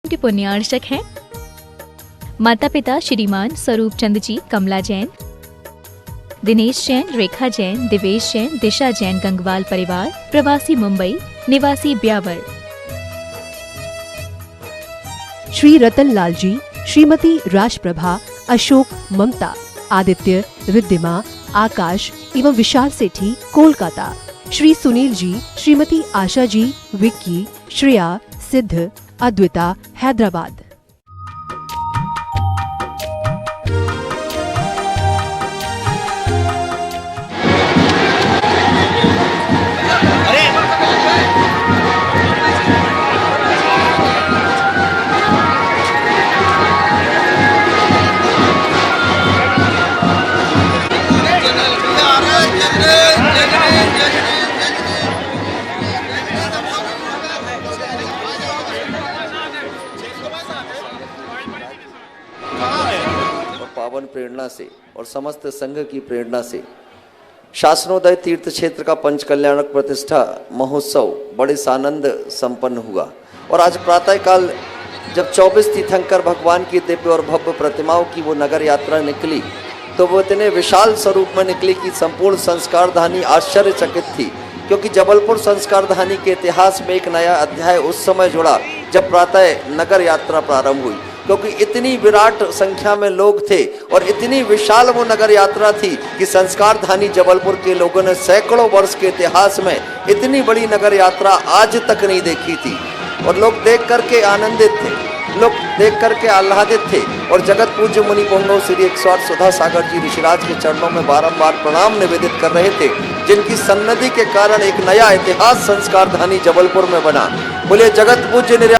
के पुण्यार्चक हैं माता पिता श्रीमान स्वरूप चंद जी, कमला जैन, दिनेश जैन, रेखा जैन, दिवेश जैन, दिशा जैन, गंगवाल परिवार, प्रवासी मुंबई, निवासी ब्यावर। श्री रतन लाल जी, श्रीमती राजप्रभा, अशोक, ममता, आदित्य, रिद्धिमा, आकाश एवं विशाल सेठी, कोलकाता। श्री सुनील जी, श्रीमती आशा जी, विक्की, श्रेया, सिद्ध, अद्विता, हैदराबाद। पावन प्रेरणा से और समस्त संघ की प्रेरणा से शासनोदय तीर्थ क्षेत्र का पंच कल्याणक प्रतिष्ठा महोत्सव बड़े सानंद संपन्न हुआ। और आज प्रातःकाल जब 24 तीर्थंकर भगवान की दिव्य और भव्य प्रतिमाओं की वो नगर यात्रा निकली तो वो इतने विशाल स्वरूप में निकली कि संपूर्ण संस्कारधानी आश्चर्यचकित थी, क्योंकि जबलपुर संस्कारधानी के इतिहास में एक नया अध्याय उस समय जुड़ा जब प्रातः नगर यात्रा प्रारंभ हुई, क्योंकि इतनी विराट संख्या में लोग थे और इतनी विशाल वो नगर यात्रा थी कि संस्कारधानी जबलपुर के लोगों ने सैकड़ों वर्ष के इतिहास में इतनी बड़ी नगर यात्रा आज तक नहीं देखी थी। और लोग देख करके आनंदित थे, लोग देख करके आह्लादित थे और जगत पूज्य मुनि पुंगव श्री 108 सुधा सागर जी ऋषिराज के चरणों में बारंबार प्रणाम निवेदित कर रहे थे, जिनकी सन्निधि के कारण एक नया इतिहास संस्कारधानी जबलपुर में बना। बोले जगत पूज्य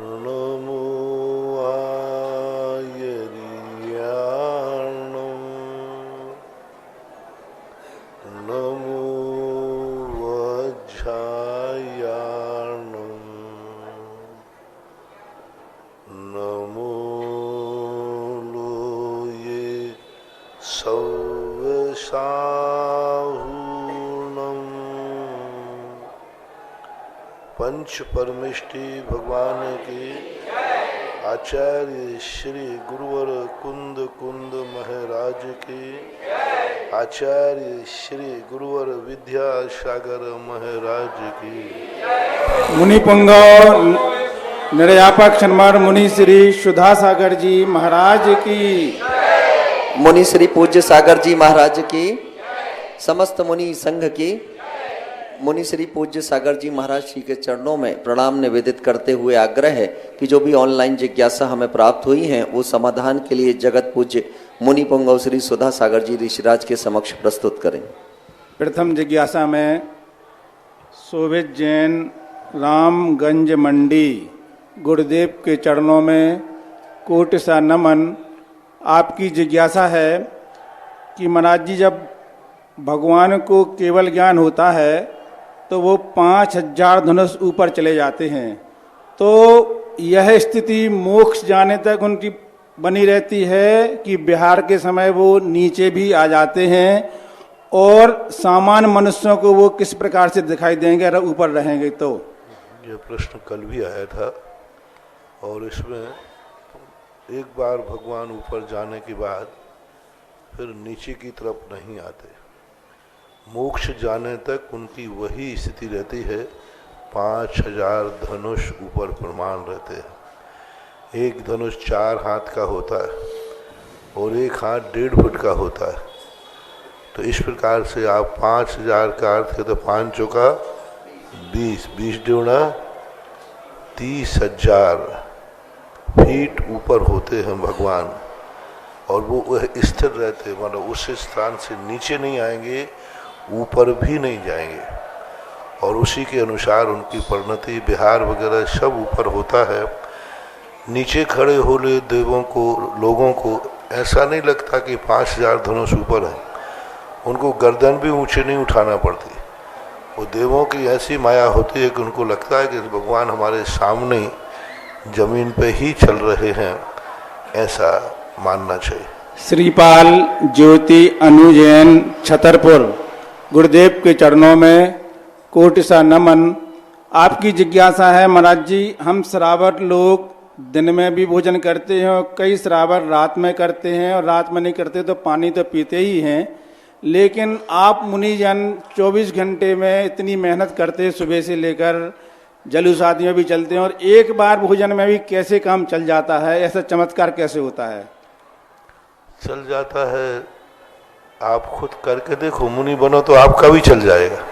पंच परमेष्टि भगवान की आचार्य श्री गुरुवर कुंद कुंद महाराज की आचार्य श्री गुरुवर विद्यासागर महाराज की मुनि पुंगव निर्यापक शर्मर मुनि श्री सुधा सागर जी महाराज की मुनि श्री पूज्य सागर जी महाराज की समस्त मुनि संघ की मुनि श्री पूज्य सागर जी महाराज जी के चरणों में प्रणाम निवेदित करते हुए आग्रह है कि जो भी ऑनलाइन जिज्ञासा हमें प्राप्त हुई हैं वो समाधान के लिए जगत पूज्य मुनि पुंगव श्री सुधा सागर जी ऋषिराज के समक्ष प्रस्तुत करें। प्रथम जिज्ञासा में शोभित जैन रामगंज मंडी गुरुदेव के चरणों में कोटि सा नमन। आपकी जिज्ञासा है कि महाराज जी जब भगवान को केवल ज्ञान होता है तो वो 5000 धनुष ऊपर चले जाते हैं, तो यह स्थिति मोक्ष जाने तक उनकी बनी रहती है कि बिहार के समय वो नीचे भी आ जाते हैं, और सामान्य मनुष्यों को वो किस प्रकार से दिखाई देंगे अगर ऊपर रहेंगे तो? ये प्रश्न कल भी आया था और इसमें एक बार भगवान ऊपर जाने के बाद फिर नीचे की तरफ नहीं आते। मोक्ष जाने तक उनकी वही स्थिति रहती है, 5000 धनुष ऊपर प्रमाण रहते हैं। एक धनुष 4 हाथ का होता है और एक हाथ 1.5 फुट का होता है। तो इस प्रकार से आप 5000 का अर्थ के तो 5 चौका 20, 20 दूना 30,000 फीट ऊपर होते हैं भगवान, और वो स्थिर रहते, मतलब उस स्थान से नीचे नहीं आएंगे, ऊपर भी नहीं जाएंगे, और उसी के अनुसार उनकी परिणति बिहार वगैरह सब ऊपर होता है। नीचे खड़े होले देवों को, लोगों को ऐसा नहीं लगता कि 5000 धनुष ऊपर है, उनको गर्दन भी ऊंचे नहीं उठाना पड़ती। वो देवों की ऐसी माया होती है कि उनको लगता है कि भगवान हमारे सामने जमीन पे ही चल रहे हैं, ऐसा मानना चाहिए। श्रीपाल ज्योति अनुजैन छतरपुर गुरुदेव के चरणों में कोटि सा नमन। आपकी जिज्ञासा है महाराज जी, हम श्रावक लोग दिन में भी भोजन करते हैं और कई श्रावक रात में करते हैं, और रात में नहीं करते तो पानी तो पीते ही हैं। लेकिन आप मुनिजन 24 घंटे में इतनी मेहनत करते हैं, सुबह से लेकर जलू शादी में भी चलते हैं, और एक बार भोजन में भी कैसे काम चल जाता है? ऐसा चमत्कार कैसे होता है? चल जाता है, आप खुद करके देखो, मुनि बनो तो आपका भी चल जाएगा।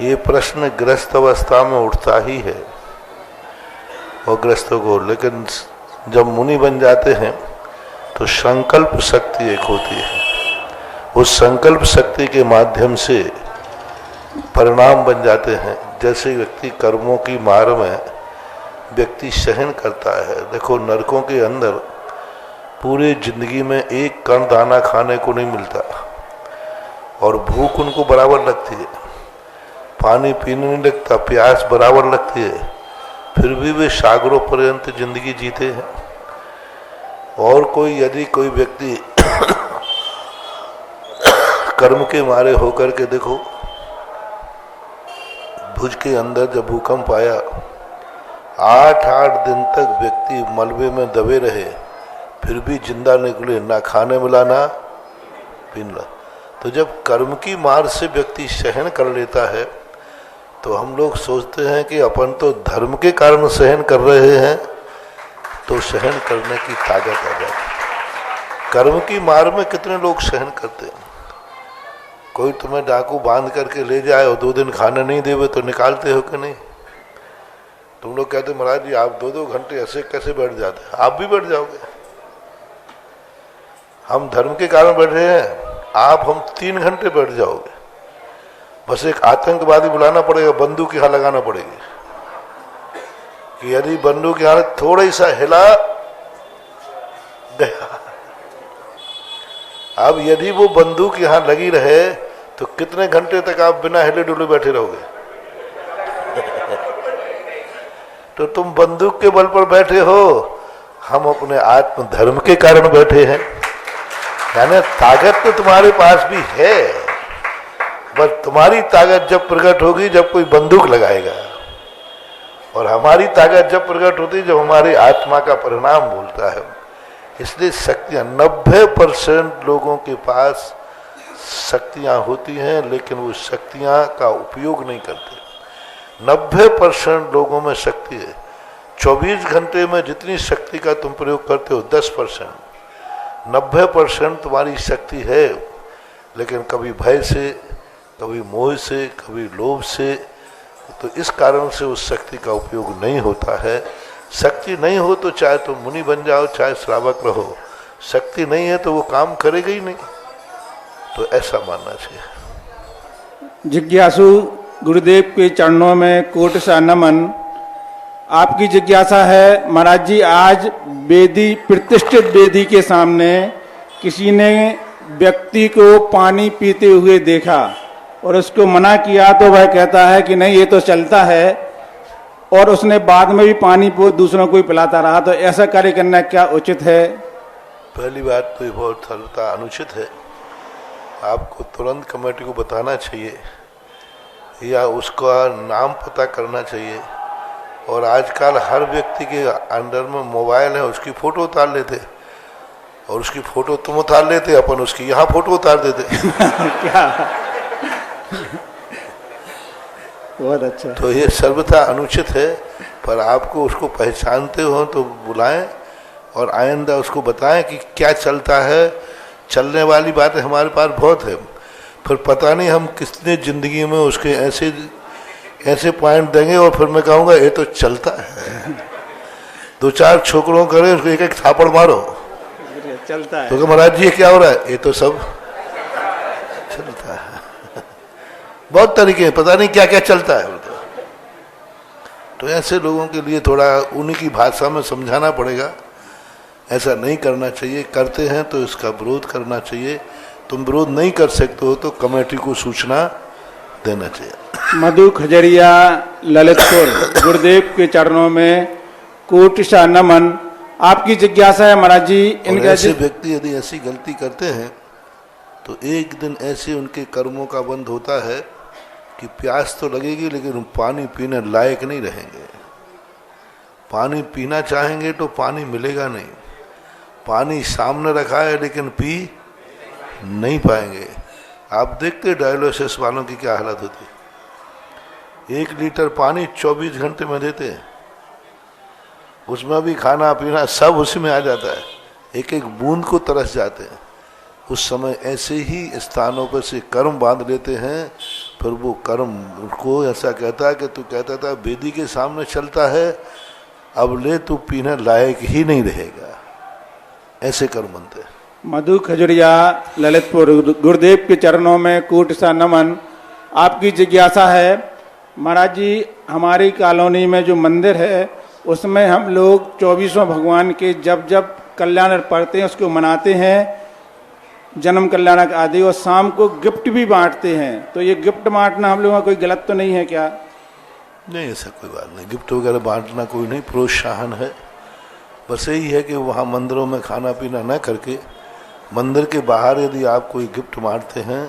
ये प्रश्न ग्रस्त अवस्था में उठता ही है और ग्रस्तों को, लेकिन जब मुनि बन जाते हैं तो संकल्प शक्ति एक होती है। उस संकल्प शक्ति के माध्यम से परिणाम बन जाते हैं। जैसे व्यक्ति कर्मों की मार में व्यक्ति सहन करता है। देखो, नरकों के अंदर पूरे जिंदगी में एक कण दाना खाने को नहीं मिलता और भूख उनको बराबर लगती है, पानी पीने नहीं लगता, प्यास बराबर लगती है, फिर भी वे सागरों पर्यंत जिंदगी जीते हैं। और यदि कोई व्यक्ति कर्म के मारे होकर के देखो, भुज के अंदर जब भूकंप आया, 8-8 दिन तक व्यक्ति मलबे में दबे रहे, फिर भी जिंदा निकले, ना खाने मिला ना पीने। तो जब कर्म की मार से व्यक्ति सहन कर लेता है तो हम लोग सोचते हैं कि अपन तो धर्म के कारण सहन कर रहे हैं, तो सहन करने की ताकत आ जाती। कर्म की मार में कितने लोग सहन करते हैं? कोई तुम्हें डाकू बांध करके ले जाए और 2 दिन खाना नहीं देवे तो निकालते हो कि नहीं? तुम लोग कहते महाराज जी आप 2-2 घंटे ऐसे कैसे बैठ जाते हैं? आप भी बैठ जाओगे। हम धर्म के कारण बैठ रहे हैं, हम 3 घंटे बैठ जाओगे। बस एक आतंकवादी बुलाना पड़ेगा, बंदूक यहाँ लगाना पड़ेगी कि यदि बंदूक यहाँ थोड़ा सा हिला गया, अब यदि वो बंदूक यहाँ लगी रहे तो कितने घंटे तक आप बिना हिले डुले बैठे रहोगे? तो तुम बंदूक के बल पर बैठे हो, हम अपने आत्म धर्म के कारण बैठे हैं। यानी ताकत तो तुम्हारे पास भी है, बस तुम्हारी ताकत जब प्रकट होगी जब कोई बंदूक लगाएगा, और हमारी ताकत जब प्रकट होती है जब हमारी आत्मा का परिणाम बोलता है। इसलिए शक्तियां 90% लोगों के पास शक्तियां होती हैं, लेकिन वो शक्तियां का उपयोग नहीं करते। 90% लोगों में शक्ति है। 24 घंटे में जितनी शक्ति का तुम प्रयोग करते हो 10%, 90% तुम्हारी शक्ति है, लेकिन कभी भय से, कभी मोह से, कभी लोभ से, तो इस कारण से उस शक्ति का उपयोग नहीं होता है। शक्ति नहीं हो तो चाहे तुम मुनि बन जाओ, चाहे श्रावक रहो, शक्ति नहीं है तो वो काम करेगा ही नहीं। तो ऐसा मानना चाहिए। जिज्ञासु गुरुदेव के चरणों में कोटि सा नमन। आपकी जिज्ञासा है महाराज जी, आज वेदी, प्रतिष्ठित वेदी के सामने किसी ने व्यक्ति को पानी पीते हुए देखा और उसको मना किया, तो वह कहता है कि नहीं ये तो चलता है, और उसने बाद में भी पानी को दूसरों को ही पिलाता रहा। तो ऐसा कार्य करना क्या उचित है? पहली बात तो ये बहुत सरलता अनुचित है। आपको तुरंत कमेटी को बताना चाहिए या उसका नाम पता करना चाहिए। और आजकल हर व्यक्ति के अंडर में मोबाइल है, उसकी फोटो उतार लेते, और उसकी फोटो तुम उतार लेते, अपन उसकी यहाँ फोटो उतार देते। क्या बहुत अच्छा। तो ये सर्वथा अनुचित है, पर आपको उसको पहचानते हो तो बुलाएं और आइंदा उसको बताएं कि क्या चलता है। चलने वाली बातें हमारे पास बहुत है, फिर पता नहीं हम कितने जिंदगी में उसके ऐसे पॉइंट देंगे और फिर मैं कहूँगा ये तो चलता है। 2-4 छोकरों करे उसको एक थापड़ मारो, चलता है। तो महाराज जी ये क्या हो रहा है? ये तो सब चलता है। बहुत तरीके हैं, पता नहीं क्या क्या चलता है। तो ऐसे लोगों के लिए थोड़ा उन्हीं की भाषा में समझाना पड़ेगा। ऐसा नहीं करना चाहिए, करते हैं तो इसका विरोध करना चाहिए। तुम विरोध नहीं कर सकते हो तो कमेटी को सूचना देना चाहिए। मधु खजरिया, ललितपुर। गुरुदेव के चरणों में कोटि सा नमन। आपकी जिज्ञासा है महाराज जी, इनका ऐसे व्यक्ति यदि ऐसी गलती करते हैं तो एक दिन ऐसे उनके कर्मों का बंध होता है कि प्यास तो लगेगी लेकिन पानी पीने लायक नहीं रहेंगे। पानी पीना चाहेंगे तो पानी मिलेगा नहीं, पानी सामने रखा है लेकिन पी नहीं पाएंगे। आप देखते डायलिसिस वालों की क्या हालत होती, 1 लीटर पानी 24 घंटे में देते हैं, उसमें भी खाना पीना सब उसी में आ जाता है, एक एक बूंद को तरस जाते हैं। उस समय ऐसे ही स्थानों पर से कर्म बांध लेते हैं, फिर वो कर्म उनको ऐसा कहता है कि तू कहता था वेदी के सामने चलता है, अब ले तू पीने लायक ही नहीं रहेगा, ऐसे कर्म बनते हैं। मधु खजुरिया, ललितपुर। गुरुदेव के चरणों में कोटि सा नमन। आपकी जिज्ञासा है महाराज जी, हमारी कॉलोनी में जो मंदिर है उसमें हम लोग 24 भगवान के जब जब कल्याण पढ़ते हैं उसको मनाते हैं, जन्म कल्याणक आदि, और शाम को गिफ्ट भी बांटते हैं। तो ये गिफ्ट बांटना हम लोगों का कोई गलत तो नहीं है क्या? नहीं, ऐसा कोई बात नहीं, गिफ्ट वगैरह बांटना कोई नहीं, प्रोत्साहन है। बस यही है कि वहाँ मंदिरों में खाना पीना न करके मंदिर के बाहर यदि आप कोई गिफ्ट बांटते हैं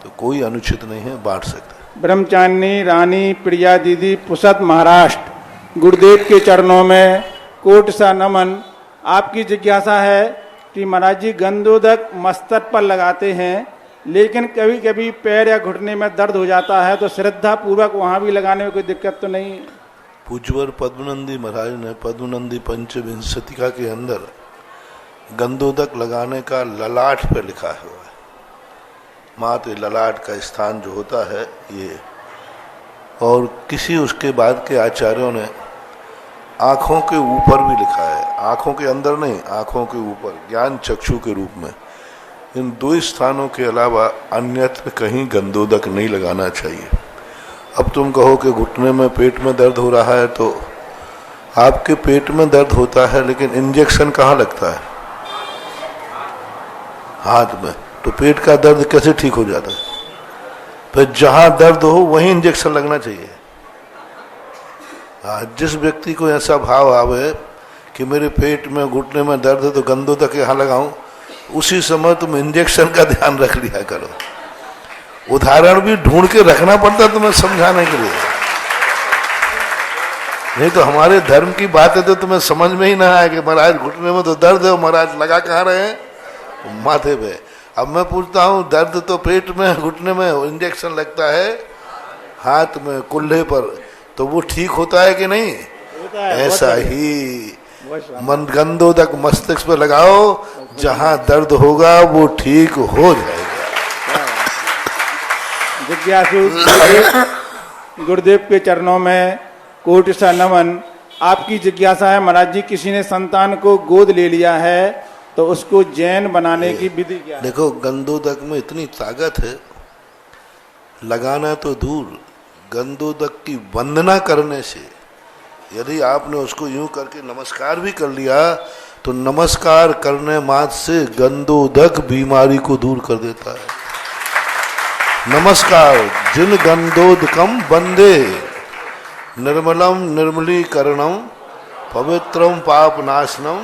तो कोई अनुचित नहीं है, बांट सकते। ब्रह्मचारिणी रानी प्रिया दीदी, पुसद, महाराष्ट्र। गुरुदेव के चरणों में कोटि सा नमन। आपकी जिज्ञासा है कि महाराज जी गंधोदक मस्तक पर लगाते हैं, लेकिन कभी कभी पैर या घुटने में दर्द हो जाता है, तो श्रद्धा पूर्वक वहाँ भी लगाने में कोई दिक्कत तो नहीं? पूज्यवर पद्मनंदी महाराज ने पद्मनंदी पंचविंशतिका के अंदर गंधोदक लगाने का ललाट पे लिखा हुआ है। मात्र ललाट का स्थान जो होता है ये, और किसी उसके बाद के आचार्यों ने आँखों के ऊपर भी लिखा है, आँखों के अंदर नहीं, आँखों के ऊपर, ज्ञान चक्षु के रूप में। इन 2 स्थानों के अलावा अन्यत्र कहीं गंधोदक नहीं लगाना चाहिए। अब तुम कहो कि घुटने में पेट में दर्द हो रहा है, तो आपके पेट में दर्द होता है लेकिन इंजेक्शन कहाँ लगता है? हाथ में। तो पेट का दर्द कैसे ठीक हो जाता है? फिर जहां दर्द हो वहीं इंजेक्शन लगना चाहिए। जिस व्यक्ति को ऐसा भाव आवे कि मेरे पेट में घुटने में दर्द है तो गंधोदक यहाँ लगाऊं, उसी समय तुम इंजेक्शन का ध्यान रख लिया करो। उदाहरण भी ढूंढ के रखना पड़ता है तुम्हें समझाने के लिए, नहीं तो हमारे धर्म की बात है तो तुम्हें समझ में ही ना आए कि महाराज घुटने में तो दर्द है, महाराज लगा कहाँ रहे हैं? माथे पे। अब मैं पूछता हूँ, दर्द तो पेट में, घुटने में, इंजेक्शन लगता है हाथ में, कुल्हे पर, तो वो ठीक होता है कि नहीं? ऐसा ही गंधोदक मस्तिष्क पे लगाओ, जहां दर्द होगा वो ठीक हो जाएगा। जिज्ञासु, गुरुदेव के चरणों में कोटि सा नमन। आपकी जिज्ञासा है महाराज जी, किसी ने संतान को गोद ले लिया है तो उसको जैन बनाने की विधि क्या है? देखो, गंधोदक में इतनी ताकत है, लगाना तो दूर, गंधोदक की वंदना करने से, यदि आपने उसको यूं करके नमस्कार भी कर लिया तो नमस्कार करने मात्र से गंधोदक बीमारी को दूर कर देता है। नमस्कार जिन गंधोदकम वंदे निर्मलम निर्मलीकरणम पवित्रम पापनाशनम,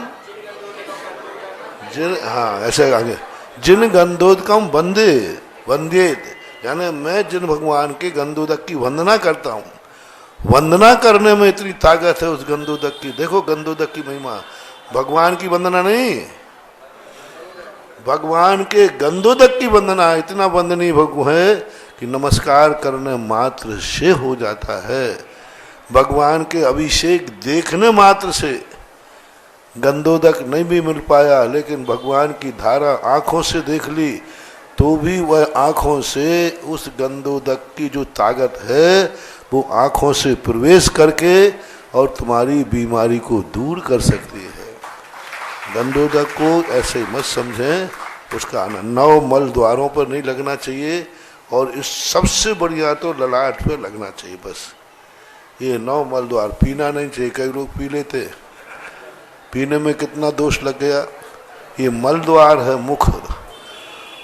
जिन, हाँ ऐसे आगे, जिन गंधोदकम वंदे वंदेत, यानी मैं जिन भगवान के गंधोदक की वंदना करता हूँ, वंदना करने में इतनी ताकत है उस गंधोदक की। देखो गंधोदक की महिमा, भगवान की वंदना नहीं, भगवान के गंधोदक की वंदना इतना वंदनीय भगव है कि नमस्कार करने मात्र से हो जाता है। भगवान के अभिषेक देखने मात्र से गंधोदक नहीं भी मिल पाया, लेकिन भगवान की धारा आंखों से देख ली तो भी वह आंखों से उस गंधोदक की जो ताकत है वो आंखों से प्रवेश करके और तुम्हारी बीमारी को दूर कर सकती है। गंधोदक को ऐसे ही मत समझें, उसका 9 मल द्वारों पर नहीं लगना चाहिए, और इस सबसे बढ़िया तो ललाट पे लगना चाहिए। बस ये 9 मल द्वार पीना नहीं चाहिए। कई लोग पी लेते, पीने में कितना दोष लग गया। ये मल द्वार है मुख,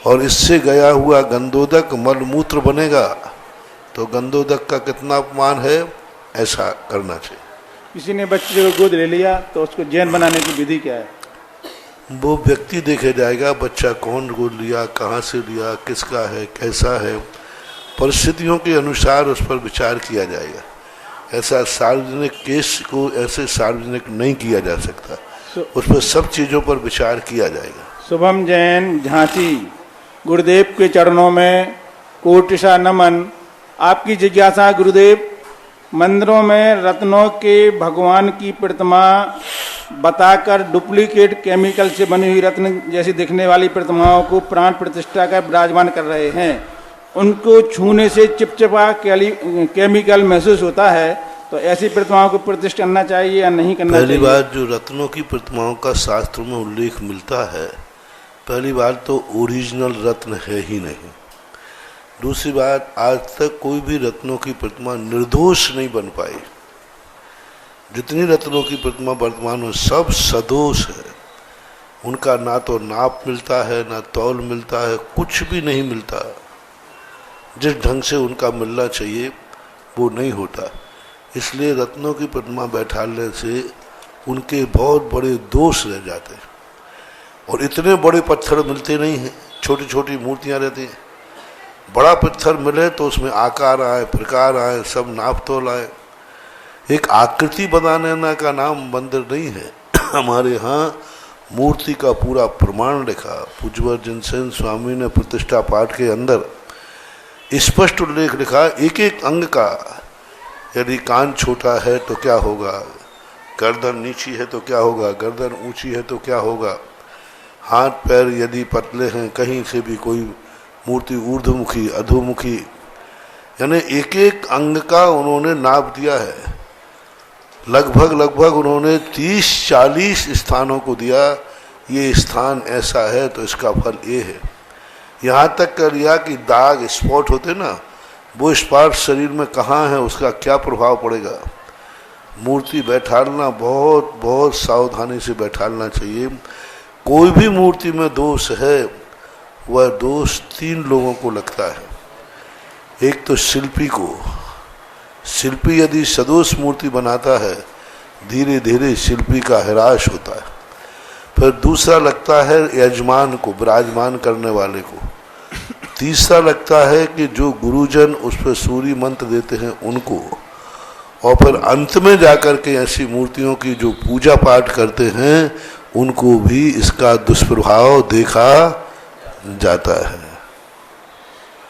और इससे गया हुआ गंधोदक मलमूत्र बनेगा तो गंधोदक का कितना अपमान है। ऐसा करना चाहिए। किसी ने बच्चे को गोद ले लिया तो उसको जैन बनाने की विधि क्या है? वो व्यक्ति देखे जाएगा, बच्चा कौन गोद लिया, कहाँ से लिया, किसका है, कैसा है, परिस्थितियों के अनुसार उस पर विचार किया जाएगा। ऐसा सार्वजनिक केस को ऐसे सार्वजनिक नहीं किया जा सकता। उस पर सब चीज़ों पर विचार किया जाएगा। शुभम जैन, झांसी। गुरुदेव के चरणों में कोटिशा नमन। आपकी जिज्ञासा गुरुदेव, मंदिरों में रत्नों के भगवान की प्रतिमा बताकर डुप्लीकेट केमिकल से बनी हुई रत्न जैसी दिखने वाली प्रतिमाओं को प्राण प्रतिष्ठा का विराजमान कर रहे हैं। उनको छूने से चिपचिपा केमिकल महसूस होता है, तो ऐसी प्रतिमाओं को प्रतिष्ठा करना चाहिए या नहीं करना चाहिए? पहली बात, जो रत्नों की प्रतिमाओं का शास्त्र में उल्लेख मिलता है, पहली बात तो ओरिजिनल रत्न है ही नहीं। दूसरी बात, आज तक कोई भी रत्नों की प्रतिमा निर्दोष नहीं बन पाई। जितनी रत्नों की प्रतिमा वर्तमान में सब सदोष है। उनका ना तो नाप मिलता है, ना तौल मिलता है, कुछ भी नहीं मिलता। जिस ढंग से उनका मिलना चाहिए वो नहीं होता। इसलिए रत्नों की प्रतिमा बैठाने से उनके बहुत बड़े दोष रह जाते हैं। और इतने बड़े पत्थर मिलते नहीं हैं, छोटी छोटी मूर्तियां रहती हैं। बड़ा पत्थर मिले तो उसमें आकार आए, प्रकार आए, सब नाप तोल आए। एक आकृति बनाने का नाम मंदिर नहीं है। हमारे यहाँ मूर्ति का पूरा प्रमाण लिखा पूज्यवर जिनसेन स्वामी ने प्रतिष्ठा पाठ के अंदर स्पष्ट उल्लेख लिखा, एक एक अंग का। यदि कान छोटा है तो क्या होगा, गर्दन नीची है तो क्या होगा, गर्दन ऊंची है तो क्या होगा, हाथ पैर यदि पतले हैं, कहीं से भी कोई मूर्ति ऊर्ध्वमुखी अधोमुखी, यानी एक एक अंग का उन्होंने नाप दिया है। लगभग उन्होंने 30-40 स्थानों को दिया, ये स्थान ऐसा है तो इसका फल ये है। यहाँ तक कर लिया कि दाग स्पॉट होते ना, वो स्पॉट शरीर में कहाँ है, उसका क्या प्रभाव पड़ेगा। मूर्ति बैठालना बहुत बहुत सावधानी से बैठालना चाहिए। कोई भी मूर्ति में दोष है, वह दोष 3 लोगों को लगता है। एक तो शिल्पी को, शिल्पी यदि सदोष मूर्ति बनाता है, धीरे धीरे शिल्पी का ह्रास होता है। फिर दूसरा लगता है यजमान को, विराजमान करने वाले को। तीसरा लगता है कि जो गुरुजन उस पर सूर्य मंत्र देते हैं उनको। और फिर अंत में जाकर के ऐसी मूर्तियों की जो पूजा पाठ करते हैं उनको भी इसका दुष्प्रभाव देखा जाता है।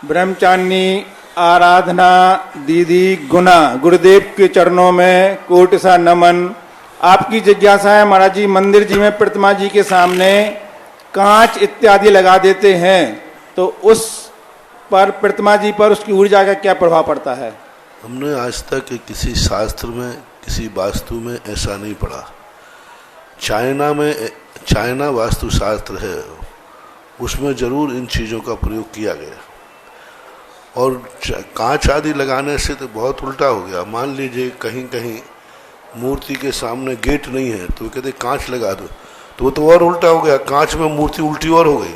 ब्रह्मचारिणी आराधना दीदी गुना। गुरुदेव के चरणों में कोटि सा नमन। आपकी जिज्ञासा है महाराज जी, मंदिर जी में प्रतिमा जी के सामने कांच इत्यादि लगा देते हैं, तो उस पर प्रतिमा जी पर उसकी ऊर्जा का क्या प्रभाव पड़ता है? हमने आज तक किसी शास्त्र में, किसी वास्तु में ऐसा नहीं पढ़ा। चाइना वास्तुशास्त्र है, उसमें जरूर इन चीज़ों का प्रयोग किया गया। और कांच आदि लगाने से तो बहुत उल्टा हो गया। मान लीजिए कहीं कहीं मूर्ति के सामने गेट नहीं है तो कहते कांच लगा दो, तो वो तो और उल्टा हो गया, कांच में मूर्ति उल्टी और हो गई।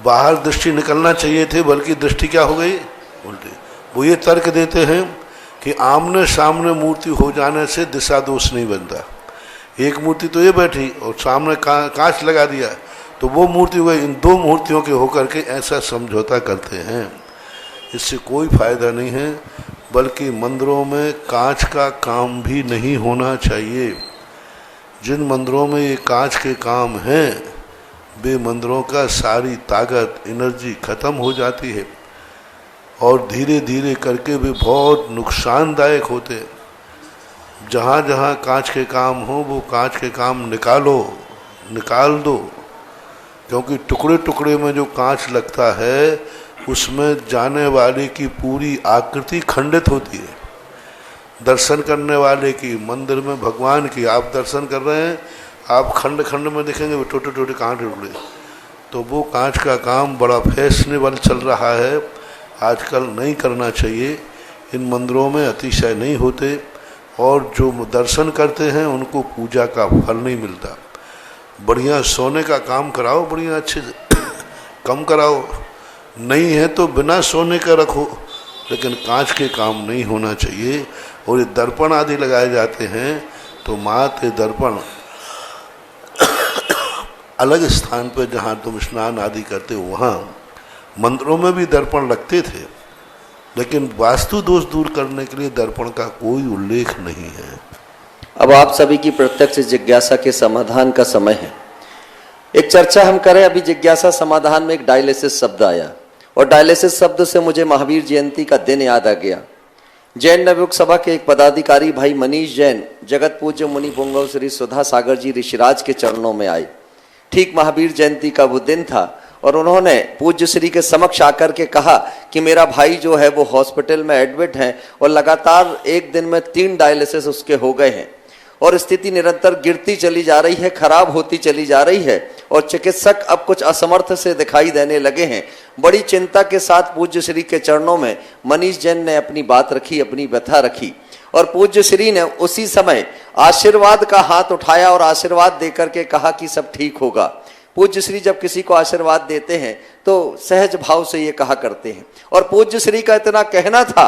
बाहर दृष्टि निकलना चाहिए थे, बल्कि दृष्टि क्या हो गई, उल्टी। वो ये तर्क देते हैं कि आमने सामने मूर्ति हो जाने से दिशा दोष नहीं बनता। एक मूर्ति तो ये बैठी और सामने कांच लगा दिया तो वो मूर्ति हो गई। इन 2 मूर्तियों के होकर के ऐसा समझौता करते हैं, इससे कोई फायदा नहीं है। बल्कि मंदिरों में कांच का काम भी नहीं होना चाहिए। जिन मंदिरों में ये कांच के काम हैं, वे मंदिरों का सारी ताकत, एनर्जी खत्म हो जाती है और धीरे धीरे करके वे बहुत नुकसानदायक होते हैं। जहाँ जहाँ कांच के काम हो वो कांच के काम निकाल दो, क्योंकि टुकड़े टुकड़े में जो कांच लगता है उसमें जाने वाले की पूरी आकृति खंडित होती है। दर्शन करने वाले की, मंदिर में भगवान की आप दर्शन कर रहे हैं, आप खंड खंड में देखेंगे वो टोटे टोटे कांच टुकड़े। तो वो कांच का काम बड़ा फैशनेबल चल रहा है, आजकल नहीं करना चाहिए। इन मंदिरों में अतिशय नहीं होते और जो दर्शन करते हैं उनको पूजा का फल नहीं मिलता। बढ़िया सोने का काम कराओ, बढ़िया अच्छे से कम कराओ, नहीं है तो बिना सोने का रखो, लेकिन कांच के काम नहीं होना चाहिए। और ये दर्पण आदि लगाए जाते हैं तो मात्र दर्पण अलग स्थान पर जहाँ तुम स्नान आदि करते हो वहाँ मंदिरों में भी दर्पण लगते थे, लेकिन वास्तु दोष दूर करने के लिए दर्पण का कोई उल्लेख नहीं है। अब आप सभी की प्रत्यक्ष जिज्ञासा के समाधान का समय है। एक चर्चा हम करें। अभी जिज्ञासा समाधान में एक डायलिसिस शब्द आया और डायलिसिस शब्द से मुझे महावीर जयंती का दिन याद आ गया। जैन नवयुग सभा के एक पदाधिकारी भाई मनीष जैन जगत पूज्य मुनि पुंगव श्री सुधा सागर जी ऋषिराज के चरणों में आए। ठीक महावीर जयंती का वो दिन था और उन्होंने पूज्य श्री के समक्ष आकर के कहा कि मेरा भाई जो है वो हॉस्पिटल में एडमिट है और लगातार एक दिन में 3 डायलिसिस उसके हो गए हैं और स्थिति निरंतर गिरती चली जा रही है, खराब होती चली जा रही है और चिकित्सक अब कुछ असमर्थ से दिखाई देने लगे हैं। बड़ी चिंता के साथ पूज्य श्री के चरणों में मनीष जैन ने अपनी बात रखी, अपनी व्यथा रखी और पूज्य श्री ने उसी समय आशीर्वाद का हाथ उठाया और आशीर्वाद देकर के कहा कि सब ठीक होगा। पूज्य श्री जब किसी को आशीर्वाद देते हैं तो सहज भाव से ये कहा करते हैं और पूज्य श्री का इतना कहना था।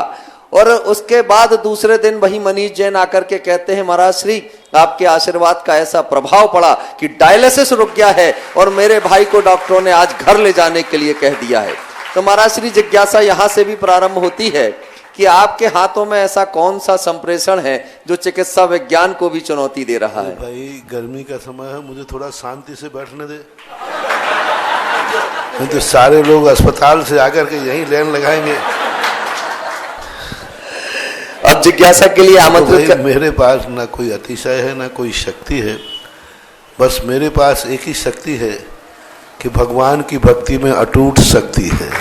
और उसके बाद दूसरे दिन वही मनीष जैन आकर के कहते हैं महाराज श्री आपके आशीर्वाद का ऐसा प्रभाव पड़ा कि डायलिसिस रुक गया है और मेरे भाई को डॉक्टरों ने आज घर ले जाने के लिए कह दिया है। तो महाराज श्री जिज्ञासा यहाँ से भी प्रारंभ होती है कि आपके हाथों में ऐसा कौन सा संप्रेषण है जो चिकित्सा विज्ञान को भी चुनौती दे रहा है। भाई गर्मी का समय है, मुझे थोड़ा शांति से बैठने दे। नहीं तो सारे लोग अस्पताल से आकर के यहीं लाइन लगाएंगे। अब जिज्ञासा के लिए आमंत्रित तो मेरे पास ना कोई अतिशय है ना कोई शक्ति है, बस मेरे पास एक ही शक्ति है कि भगवान की भक्ति में अटूट शक्ति है।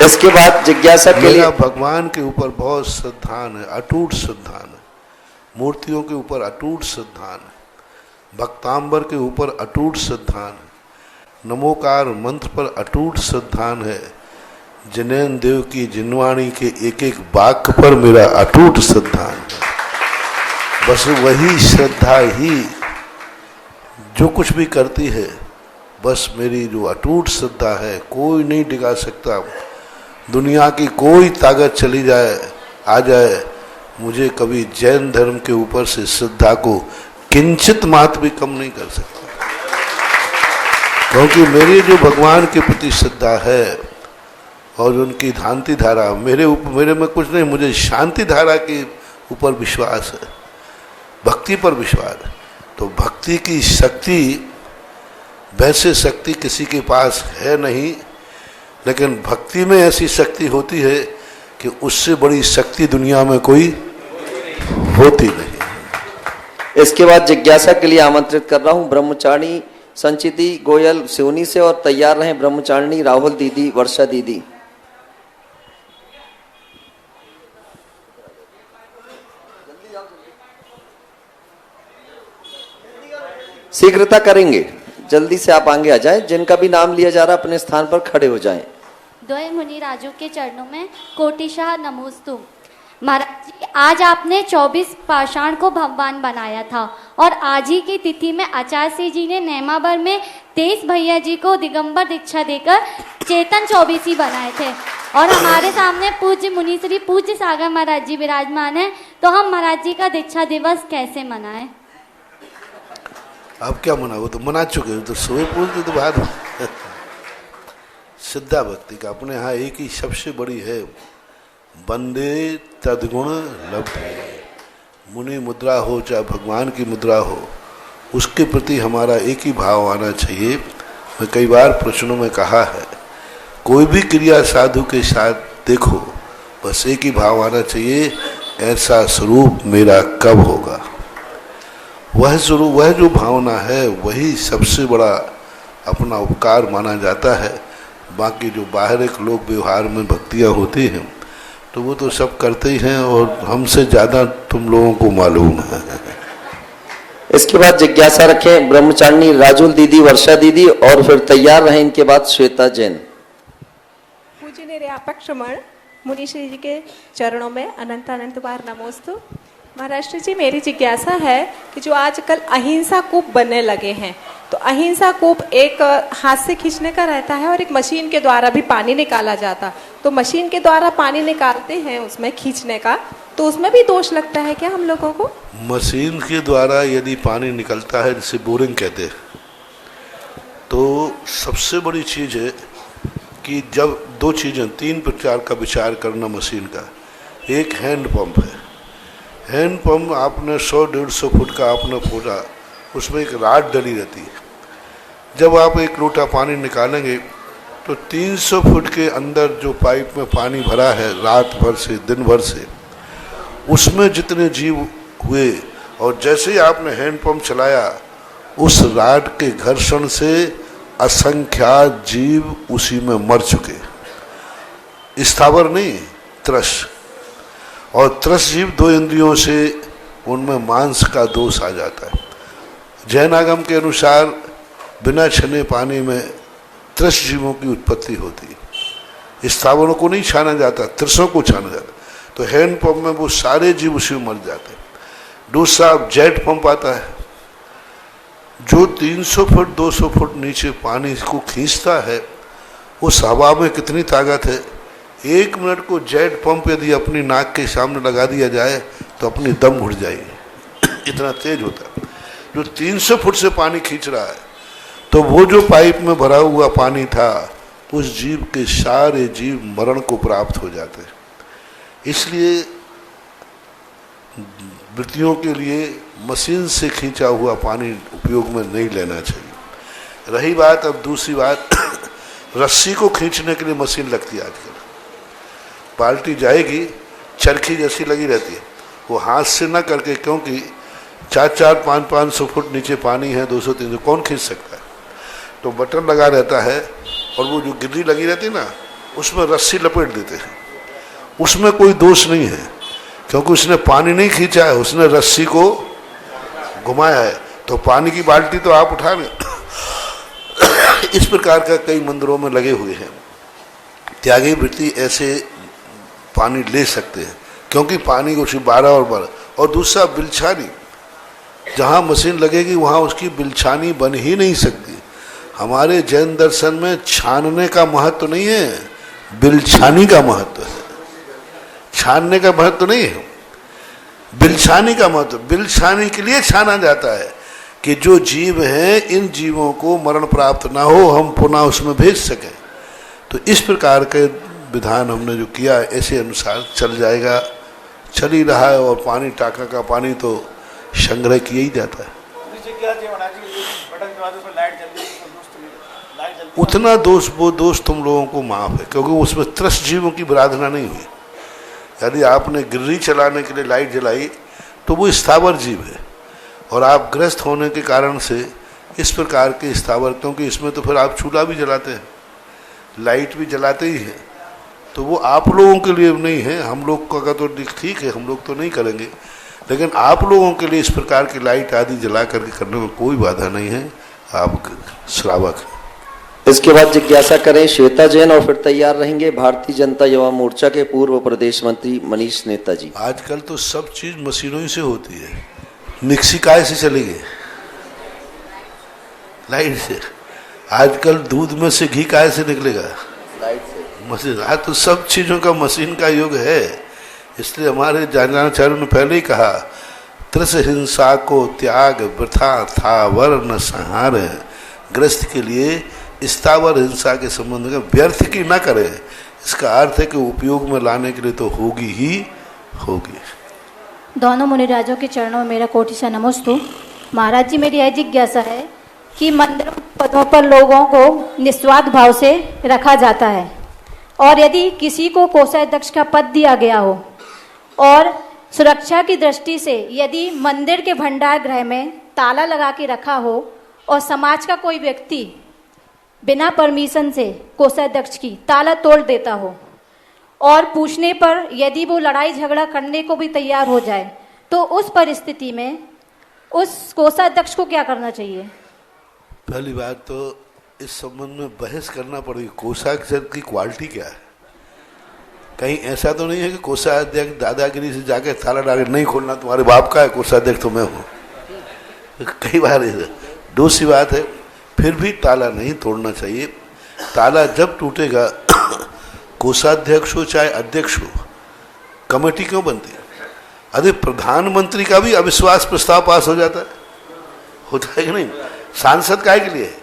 इसके बाद जिज्ञासा के लिए भगवान के ऊपर बहुत श्रद्धान है, अटूट श्रद्धान है। मूर्तियों के ऊपर अटूट श्रद्धान है, भक्तांबर के ऊपर अटूट श्रद्धान है, नमोकार मंत्र पर अटूट श्रद्धान है, जैन देव की जिनवाणी के एक एक वाक्य पर मेरा अटूट श्रद्धान है। बस वही श्रद्धा ही जो कुछ भी करती है, बस मेरी जो अटूट श्रद्धा है कोई नहीं डिगा सकता। दुनिया की कोई ताकत चली जाए आ जाए, मुझे कभी जैन धर्म के ऊपर से श्रद्धा को किंचित मात्र भी कम नहीं कर सकता। क्योंकि मेरी जो भगवान के प्रति श्रद्धा है और उनकी शांति धारा मेरे में कुछ नहीं, मुझे शांति धारा के ऊपर विश्वास है, भक्ति पर विश्वास है। तो भक्ति की शक्ति, वैसे शक्ति किसी के पास है नहीं, लेकिन भक्ति में ऐसी शक्ति होती है कि उससे बड़ी शक्ति दुनिया में कोई होती नहीं। इसके बाद जिज्ञासा के लिए आमंत्रित कर रहा हूं ब्रह्मचारिणी संचिति गोयल सिवनी से और तैयार रहें ब्रह्मचारिणी राहुल दीदी, वर्षा दीदी। शीघ्रता करेंगे, जल्दी से आप आगे आ जाएं। जिनका भी नाम लिया जा रहा है अपने स्थान पर खड़े हो जाएं। द्वय मुनि राजू के चरणों में कोटिशाह नमोस्तु। महाराज जी, आज आपने 24 पाषाण को भगवान बनाया था और आज ही की तिथि में आचार्य सिंह जी ने नेमावर में 23 भैया जी को दिगंबर दीक्षा देकर चेतन 24 ही बनाए थे और हमारे सामने पूज्य मुनि श्री पूज्य सागर महाराज जी विराजमान है। तो हम महाराज जी का दीक्षा दिवस कैसे मनाएं? आप क्या मना, वो तो मना चुके हो, तो सुबह पूछते तो बाद श्रद्धा भक्ति का अपने यहाँ एक ही सबसे बड़ी है, बंदे तद्गुण लब्धे। मुनि मुद्रा हो चाहे भगवान की मुद्रा हो, उसके प्रति हमारा एक ही भाव आना चाहिए। मैं कई बार प्रश्नों में कहा है, कोई भी क्रिया साधु के साथ देखो, बस एक ही भाव आना चाहिए, ऐसा स्वरूप मेरा कब होगा। वह स्वरूप, वह जो भावना है, वही सबसे बड़ा अपना उपकार माना जाता है। बाकी जो बाहर एक लोग व्यवहार में भक्तियाँ होती हैं तो वो तो सब करते ही हैं और हमसे ज़्यादा तुम लोगों को मालूम है। इसके बाद जिज्ञासा रखें ब्रह्मचारिणी राजुल दीदी, वर्षा दीदी और फिर तैयार रहें इनके बाद श्वेता जैन। पूज्य निरापक श्रमण मुनि श्री जी के चरणों में अनंत अनंत बार नमोस्तु। महाराष्ट्र जी, मेरी जिज्ञासा है कि जो आजकल अहिंसा कूप बनने लगे हैं, तो अहिंसा कूप एक हाथ से खींचने का रहता है और एक मशीन के द्वारा भी पानी निकाला जाता, तो मशीन के द्वारा पानी निकालते हैं उसमें खींचने का, तो उसमें भी दोष लगता है क्या हम लोगों को? मशीन के द्वारा यदि पानी निकलता है, जिसे बोरिंग कहते हैं, तो सबसे बड़ी चीज़ है कि जब दो चीज़ें, तीन प्रकार का विचार करना मशीन का। एक हैंड पंप है। हैंड पंप आपने 100-150 फुट का आपने खोदा, उसमें एक राड डली रहती है। जब आप एक लोटा पानी निकालेंगे तो 300 फुट के अंदर जो पाइप में पानी भरा है रात भर से, दिन भर से, उसमें जितने जीव हुए, और जैसे ही आपने हैंड पंप चलाया उस राड के घर्षण से असंख्यात जीव उसी में मर चुके। स्थावर नहीं, त्रस। और त्रस जीव 2 इंद्रियों से उनमें मांस का दोष आ जाता है। जैन आगम के अनुसार बिना छने पानी में त्रस जीवों की उत्पत्ति होती है। स्थावरों को नहीं छाना जाता, त्रसों को छाना जाता। तो हैंड पंप में वो सारे जीव उसी में मर जाते हैं। दूसरा जेट पंप आता है जो 300 फुट 200 फुट नीचे पानी को खींचता है। उस हवा में कितनी ताकत है, 1 मिनट को जेट पंप यदि अपनी नाक के सामने लगा दिया जाए तो अपनी दम घुट जाएगी, इतना तेज होता है। जो 300 फुट से पानी खींच रहा है, तो वो जो पाइप में भरा हुआ पानी था, उस जीव के सारे जीव मरण को प्राप्त हो जाते हैं। इसलिए वृत्तियों के लिए मशीन से खींचा हुआ पानी उपयोग में नहीं लेना चाहिए। रही बात अब दूसरी बात, रस्सी को खींचने के लिए मशीन लगती है आजकल। बाल्टी जाएगी, चरखी जैसी लगी रहती है, वो हाथ से ना करके, क्योंकि 400 500 फुट नीचे पानी है, 200-300, कौन खींच सकता है। तो बटन लगा रहता है और वो जो गिर्री लगी रहती है ना, उसमें रस्सी लपेट देते हैं। उसमें कोई दोष नहीं है, क्योंकि उसने पानी नहीं खींचा है, उसने रस्सी को घुमाया है। तो पानी की बाल्टी तो आप उठा लें। इस प्रकार का कई मंदिरों में लगे हुए हैं। त्यागी वृत्ति ऐसे पानी ले सकते हैं, क्योंकि पानी को सिर्फ 12 और 12। और दूसरा बिलछानी, जहाँ मशीन लगेगी वहाँ उसकी बिलछानी बन ही नहीं सकती। हमारे जैन दर्शन में छानने का महत्व नहीं है, बिलछानी का महत्व है। छानने का महत्व नहीं है, बिलछानी का महत्व। बिलछानी के लिए छाना जाता है कि जो जीव हैं, इन जीवों को मरण प्राप्त ना हो, हम पुनः उसमें भेज सकें। तो इस प्रकार के विधान हमने जो किया, ऐसे अनुसार चल जाएगा, चल ही रहा है। और पानी, टाका का पानी तो संग्रह किया ही जाता है। उतना दोष, वो दोष तुम लोगों को माफ है, क्योंकि उसमें त्रस्त जीवों की आराधना नहीं हुई। यदि आपने गिर्री चलाने के लिए लाइट जलाई तो वो स्थावर जीव है, और आप ग्रस्त होने के कारण से इस प्रकार के स्थावर, क्योंकि इसमें तो फिर आप चूल्हा भी जलाते हैं, लाइट भी जलाते ही हैं, तो वो आप लोगों के लिए नहीं है। हम लोग का तो ठीक है, हम लोग तो नहीं करेंगे, लेकिन आप लोगों के लिए इस प्रकार की लाइट आदि जला करके करने में कोई बाधा नहीं है। आप श्रावक हैं। इसके बाद जिज्ञासा करें श्वेता जैन, और फिर तैयार रहेंगे भारतीय जनता युवा मोर्चा के पूर्व प्रदेश मंत्री मनीष नेताजी। आजकल तो सब चीज मशीनों ही से होती है। मिक्सी काय से चलेगी? लाइट से। आजकल दूध में से घी काय से निकलेगा? लाइट से। मशीन। आज तो सब चीजों का मशीन का युग है। इसलिए हमारे जानाचार्यों ने पहले ही कहा, त्रस हिंसा को त्याग वृथा था वर्ण संहार। ग्रस्त के लिए स्थावर हिंसा के संबंध में व्यर्थ की न करे। इसका अर्थ है कि उपयोग में लाने के लिए तो होगी ही होगी। दोनों मुनिराजों के चरणों में मेरा कोटि सा नमस्तु। महाराज जी, मेरी यह जिज्ञासा है कि मंदिरों पदों पर लोगों को निस्वार्थ भाव से रखा जाता है, और यदि किसी को कोषाध्यक्ष का पद दिया गया हो और सुरक्षा की दृष्टि से यदि मंदिर के भंडार गृह में ताला लगा के रखा हो और समाज का कोई व्यक्ति बिना परमिशन से कोषाध्यक्ष की ताला तोड़ देता हो और पूछने पर यदि वो लड़ाई झगड़ा करने को भी तैयार हो जाए, तो उस परिस्थिति में उस कोषाध्यक्ष को क्या करना चाहिए? पहली बात तो इस संबंध में बहस करना पड़ेगी, कोषाध्यक्ष की क्वालिटी क्या है। कहीं ऐसा तो नहीं है कि कोषाध्यक्ष दादागिरी से जाके ताला डाले, नहीं खोलना तुम्हारे बाप का है, कोषाध्यक्ष तो मैं हूँ। कई बार दूसरी बात है, फिर भी ताला नहीं तोड़ना चाहिए। ताला जब टूटेगा, कोषाध्यक्ष हो चाहे अध्यक्ष हो, कमेटी क्यों बनती है? अरे प्रधानमंत्री का भी अविश्वास प्रस्ताव पास हो जाता है, होता है कि नहीं? सांसद काहे के लिए?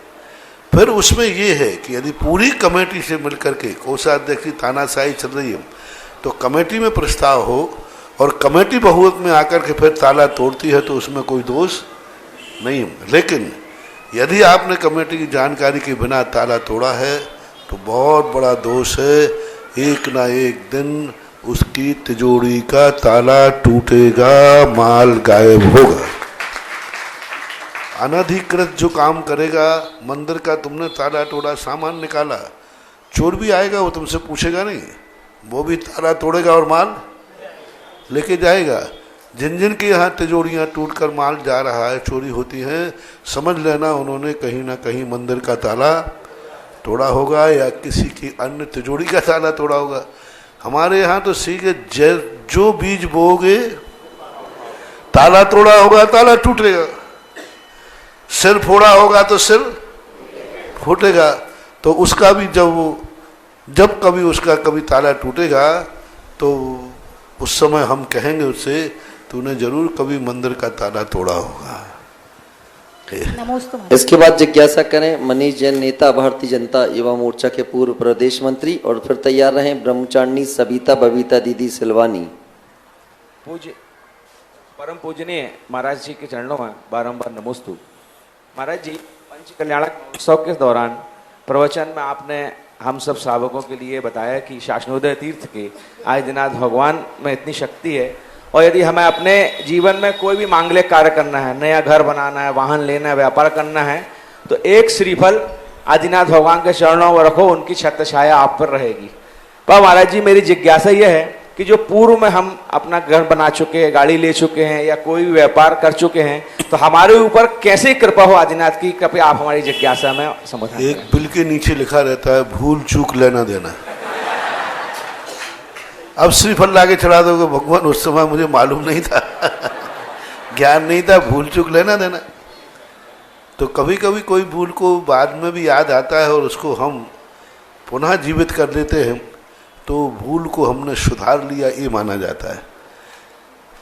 फिर उसमें ये है कि यदि पूरी कमेटी से मिलकर के कोषाध्यक्ष की तानाशाही चल रही है तो कमेटी में प्रस्ताव हो और कमेटी बहुमत में आकर के फिर ताला तोड़ती है तो उसमें कोई दोष नहीं है। लेकिन यदि आपने कमेटी की जानकारी के बिना ताला तोड़ा है तो बहुत बड़ा दोष है। एक ना एक दिन उसकी तिजोरी का ताला टूटेगा, माल गायब होगा। अनधिकृत जो काम करेगा, मंदिर का तुमने ताला तोड़ा, सामान निकाला, चोर भी आएगा, वो तुमसे पूछेगा नहीं, वो भी ताला तोड़ेगा और माल लेके जाएगा। जिन जिन के यहाँ तिजोरियाँ टूटकर माल जा रहा है, चोरी होती हैं, समझ लेना उन्होंने कहीं ना कहीं मंदिर का ताला तोड़ा होगा या किसी की अन्य तिजोरी का ताला तोड़ा होगा। हमारे यहाँ तो सीधे जो बीज बोओगे ताला तोड़ा होगा, ताला टूटेगा। सिर फोड़ा होगा तो सिर फूटेगा। तो उसका भी जब कभी उसका कभी ताला टूटेगा तो उस समय हम कहेंगे उससे, तूने जरूर कभी मंदिर का ताला तोड़ा होगा। इसके बाद जिज्ञासा करें मनीष जैन, नेता भारतीय जनता युवा मोर्चा के पूर्व प्रदेश मंत्री। और फिर तैयार रहें ब्रह्मचारिणी सविता बबीता दीदी सिलवानी। पूज्य परम पूजनीय महाराज जी के चरणों में बारंबार नमोस्तु। महाराज जी, पंच कल्याणक उत्सव के दौरान प्रवचन में आपने हम सब श्रावकों के लिए बताया कि शासनोदय तीर्थ के आदिनाथ भगवान में इतनी शक्ति है, और यदि हमें अपने जीवन में कोई भी मांगलिक कार्य करना है, नया घर बनाना है, वाहन लेना है, व्यापार करना है, तो एक श्रीफल आदिनाथ भगवान के चरणों में रखो, उनकी छत्र छाया आप पर रहेगी। पर महाराज जी, मेरी जिज्ञासा यह है कि जो पूर्व में हम अपना घर बना चुके हैं, गाड़ी ले चुके हैं या कोई भी व्यापार कर चुके हैं, तो हमारे ऊपर कैसे कृपा हो आदिनाथ की, कृपया आप हमारी जिज्ञासा में समाधान। एक बिल के नीचे लिखा रहता है भूल चूक लेना देना। अब श्रीफल लाके चढ़ा दोगे भगवान, उस समय मुझे मालूम नहीं था ज्ञान नहीं था, भूल चूक लेना देना। तो कभी कभी कोई भूल को बाद में भी याद आता है और उसको हम पुनः जीवित कर देते हैं, तो भूल को हमने सुधार लिया ये माना जाता है।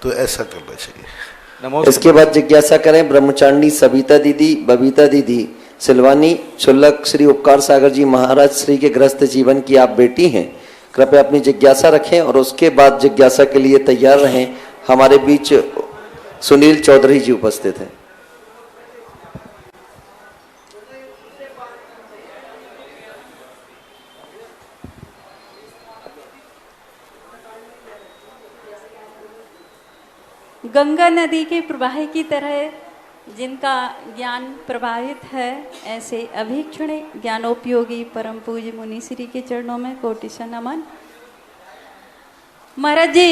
तो ऐसा करना चाहिए। इसके बाद जिज्ञासा करें ब्रह्मचारिणी सविता दीदी बबीता दीदी सिलवानी। शुल्लक श्री उपकार सागर जी महाराज श्री के गृहस्थ जीवन की आप बेटी हैं। कृपया अपनी जिज्ञासा रखें और उसके बाद जिज्ञासा के लिए तैयार रहें। हमारे बीच सुनील चौधरी जी उपस्थित हैं। गंगा नदी के प्रवाह की तरह जिनका ज्ञान प्रवाहित है, ऐसे अभीक्षण ज्ञानोपयोगी परम पूज्य मुनि श्री के चरणों में कोटिशा नमन। महाराज जी,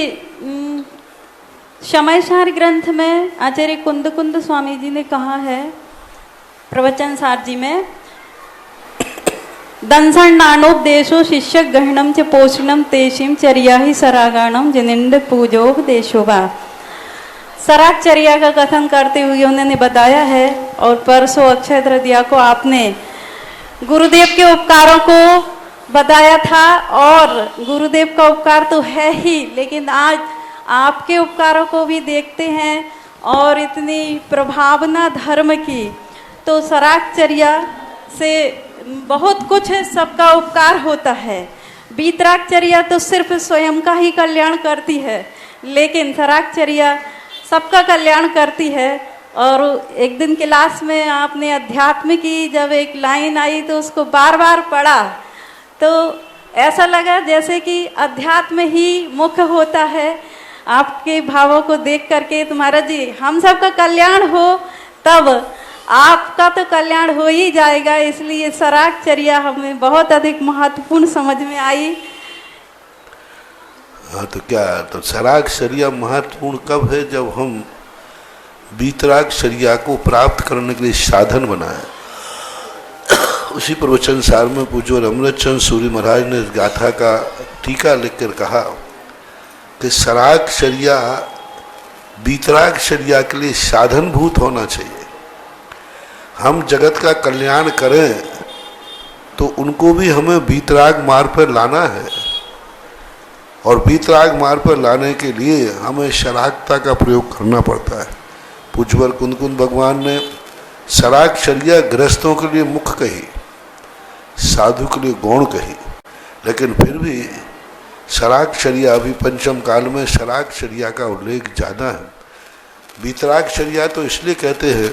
समयसार ग्रंथ में आचार्य कुंद स्वामी जी ने कहा है प्रवचन सार जी में, दंसन नानोपदेशो शिष्य गहनम च पोषणम तेषिम चर्या ही सरागाणम जनिंद पूजोपदेशो वा। सरागचर्या का कथन करते हुए उन्होंने बताया है, और परसों अक्षय तृतीया को आपने गुरुदेव के उपकारों को बताया था, और गुरुदेव का उपकार तो है ही, लेकिन आज आपके उपकारों को भी देखते हैं और इतनी प्रभावना धर्म की, तो सरागचर्या से बहुत कुछ सबका उपकार होता है। वीतरागचर्या तो सिर्फ स्वयं का ही कल्याण करती है, लेकिन सरागचर्या सबका कल्याण करती है। और एक दिन क्लास में आपने अध्यात्म की जब एक लाइन आई तो उसको बार बार पढ़ा, तो ऐसा लगा जैसे कि अध्यात्म ही मुख्य होता है। आपके भावों को देख करके तो महाराज जी, हम सबका कल्याण हो तब आपका तो कल्याण हो ही जाएगा। इसलिए सरागचर्या हमें बहुत अधिक महत्वपूर्ण समझ में आई। हाँ, तो क्या, तो सरागचर्या महत्वपूर्ण कब है? जब हम वीतरागचर्या को प्राप्त करने के लिए साधन बनाए। उसी प्रवचन सार में पूज्य अमृतचंद सूरी महाराज ने इस गाथा का टीका लिखकर कहा कि सरागचर्या वीतरागचर्या के लिए साधनभूत होना चाहिए। हम जगत का कल्याण करें तो उनको भी हमें वीतराग मार्ग पर लाना है, और वीतराग मार्ग पर लाने के लिए हमें शरागता का प्रयोग करना पड़ता है। पूज्यवर कुंद भगवान ने सरागचर्या गृहस्थों के लिए मुख्य कही, साधु के लिए गौण कही, लेकिन फिर भी शरागचर्या अभी पंचम काल में शरागचर्या का उल्लेख ज़्यादा है। वीतरागचर्या तो इसलिए कहते हैं